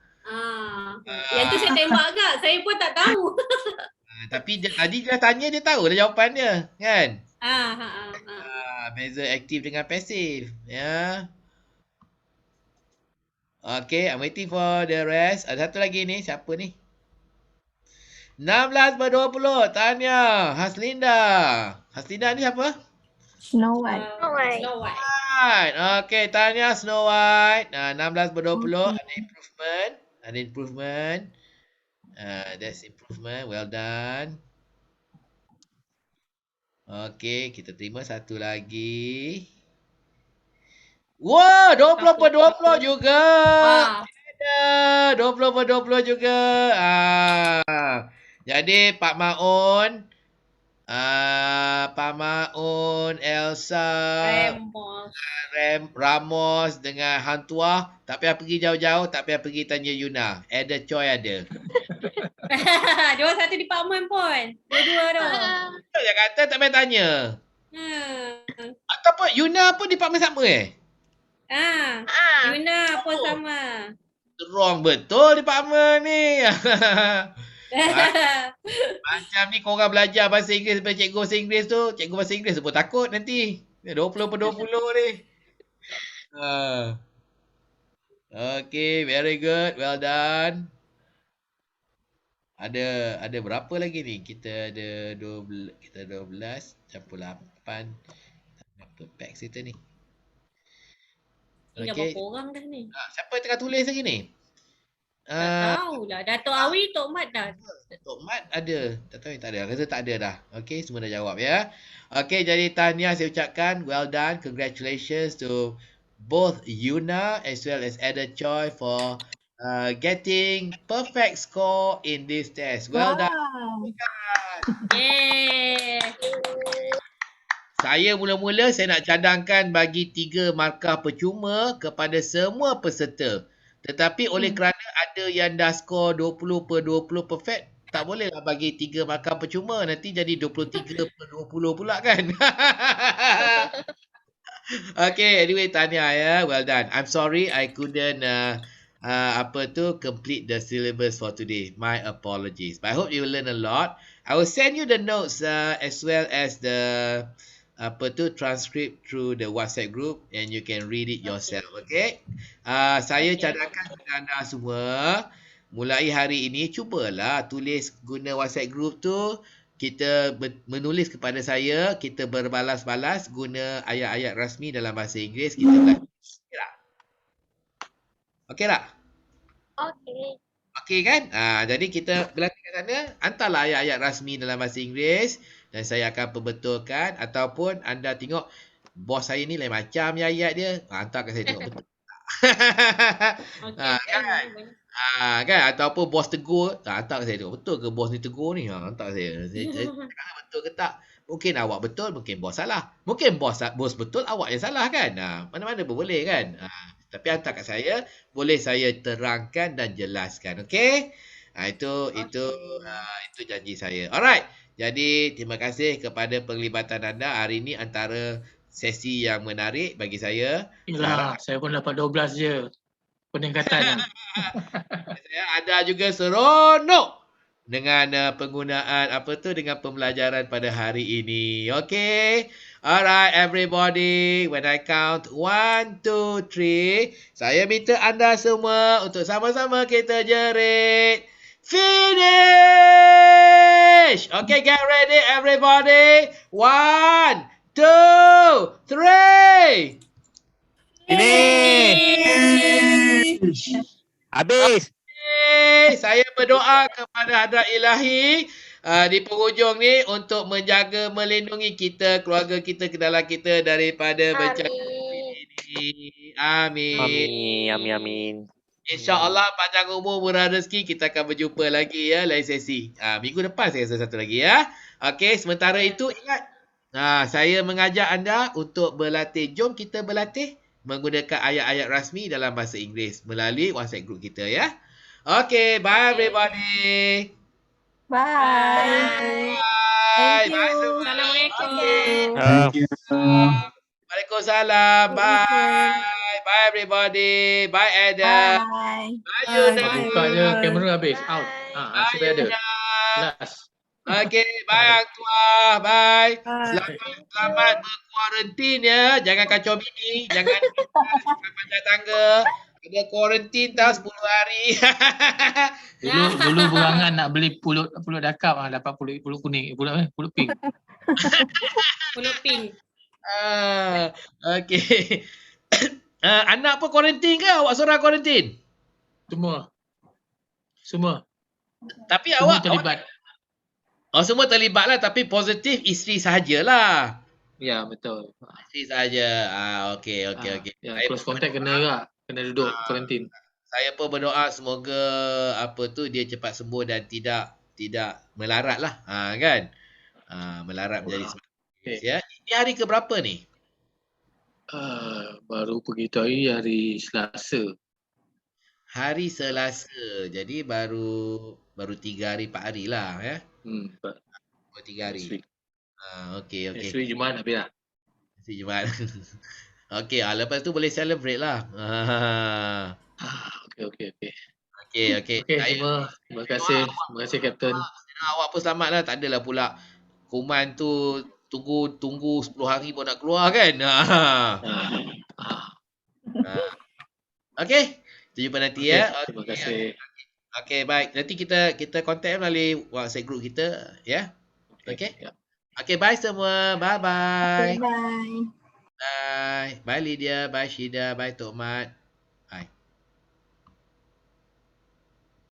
Yang tu saya tembak agak. Saya pun tak tahu. Tapi tadi dia tanya, dia tahu dah jawapan dia. Kan? Beza aktif dengan pasif. Ya. Okay, I'm waiting for the rest. Ada satu lagi ni. Siapa ni? 16-20. Tanya. Haslinda. Haslinda ni siapa? Snow White. Snow White. Right. Okay, Tanya Snow White. 16-20. Ada improvement. That's improvement. Well done. Okay, kita terima satu lagi. Wah, 20-20 juga. Ada 20-20 juga. Jadi Pak Maun, Elsa, Ramos dengan Hang Tuah, tak payah pergi jauh-jauh, tak payah pergi tanya Yuna. Ada Choi ada. Dia orang satu department pun. Dua-dua tu. Dia kata tak payah tanya. Ataupun Yuna pun department sama Yuna pun sama. Wrong betul department ni. Macam ni korang belajar bahasa Inggeris daripada cikgu bahasa Inggeris tu. Cikgu bahasa Inggeris tu pun takut nanti. 20-20 ni. Okay, very good. Well done. Ada berapa lagi ni? Kita ada 12, campur 8. Berapa packs kita ni? Tinggal berapa orang dah ni? Siapa yang tengah tulis lagi ni? Tak tahulah. Dato' Awi, Tok Mat dah. Tok Mat ada. Tak tahu yang tak ada. Rasa tak ada dah. Okay, semua dah jawab ya. Okay, jadi tahniah saya ucapkan. Well done. Congratulations to both Yuna as well as Ada Choi for getting perfect score in this test. Well done. Yeay. Saya mula-mula saya nak cadangkan bagi 3 markah percuma kepada semua peserta. Tetapi oleh kerana ada yang dah skor 20/20 perfect, tak bolehlah bagi 3 markah percuma. Nanti jadi 23/20 pula kan. Okay, anyway, tahniah ya. Well done. I'm sorry I couldn't complete the syllabus for today. My apologies. But I hope you learn a lot. I will send you the notes as well as the transcript through the WhatsApp group and you can read it yourself. Okay? Saya cadangkan kepada anda semua, mulai hari ini cubalah tulis guna WhatsApp group tu. Kita menulis kepada saya, kita berbalas-balas guna ayat-ayat rasmi dalam bahasa Inggeris. Kita belajar. Okey tak? Okay. Okey kan? Jadi kita berlatih kat sana, hantarlah ayat-ayat rasmi dalam bahasa Inggeris dan saya akan perbetulkan, ataupun anda tengok bos saya ni lain macam ni ayat dia, hantar kat saya tengok betul tak. Kan? Ataupun bos tegur, hantar kat saya tengok betul ke bos ni tegur ni, hantar kat saya. Saya cakap betul ke tak? Mungkin awak betul, mungkin bos salah. Mungkin bos betul, awak yang salah kan? Mana-mana pun boleh kan? Tapi hantar kat saya, boleh saya terangkan dan jelaskan. Okey? Itu janji saya. Alright. Jadi terima kasih kepada penglibatan anda hari ini, antara sesi yang menarik bagi saya. Yalah, saya pun dapat 12 je peningkatan. Saya ada juga seronok dengan penggunaan dengan pembelajaran pada hari ini. Okay. Alright everybody. When I count 1, 2, 3. Saya minta anda semua untuk sama-sama kita jerit. Finish! Okay, get ready everybody. 1, 2, 3. Ini. Habis. Okay, saya berdoa kepada hadrat ilahi di penghujung ni untuk menjaga melindungi kita, keluarga kita, kenalan kita daripada bencana ini. Amin. Amin. InsyaAllah panjang umur murah rezeki, kita akan berjumpa lagi ya lain sesi. Minggu depan saya rasa satu lagi ya. Okey, sementara itu ingat saya mengajak anda untuk berlatih. Jom kita berlatih menggunakan ayat-ayat rasmi dalam bahasa Inggeris melalui WhatsApp group kita ya. Okay, bye everybody. Bye. Bye. Thank Bye you. semua. Assalamualaikum. Okay. Thank you. Waalaikumsalam. Bye. Bye everybody. Bye Adam. Bye. Bye Yuna. Buka je kamera habis. Out. Bye Sampai ada. Yuna. Last. Okay, bye Ang Tua. Bye. Bye. Selamat berkuarantin ya. Jangan kacau bini. Jangan panjang tangga. Ada kuarantin tau 10 hari. Dulu berangan nak beli pulut dakap dapat pulut kuning, pulut pink. Pulut pink. Okay. Anak pun kuarantin ke? Awak seorang kuarantin? Semua Tapi awak terlibat. semua terlibat lah. Tapi positif isteri sahajalah. Ya, betul. Isteri sahaja. Okay. Ya, close contact kena duduk kuarantin. Saya pun berdoa semoga dia cepat sembuh dan tidak melarat lah. Kan? Melarat menjadi Okay. ya. Ini hari ke berapa ni? Baru pergi tu hari Selasa. Hari Selasa. Jadi baru 3 hari 4 hari lah ya. Baru 3 hari. Next week. Okay. Next week Jumaat habis lah. Next Jumaat. Okay, lepas tu boleh celebrate lah. Okay. Okay. Okay, semua. Terima kasih Captain. Awak pun selamat lah. Tak adalah pula kuman tu tunggu 10 hari pun nak keluar kan. Okay. Kita jumpa nanti ya. Terima kasih. Okay, baik. Nanti kita contact melalui WhatsApp group kita ya. Okay. Ya. Okay, bye semua. Bye-bye. Bye. Bye. Bye Lydia. Bye Syida. Bye Tok Mat.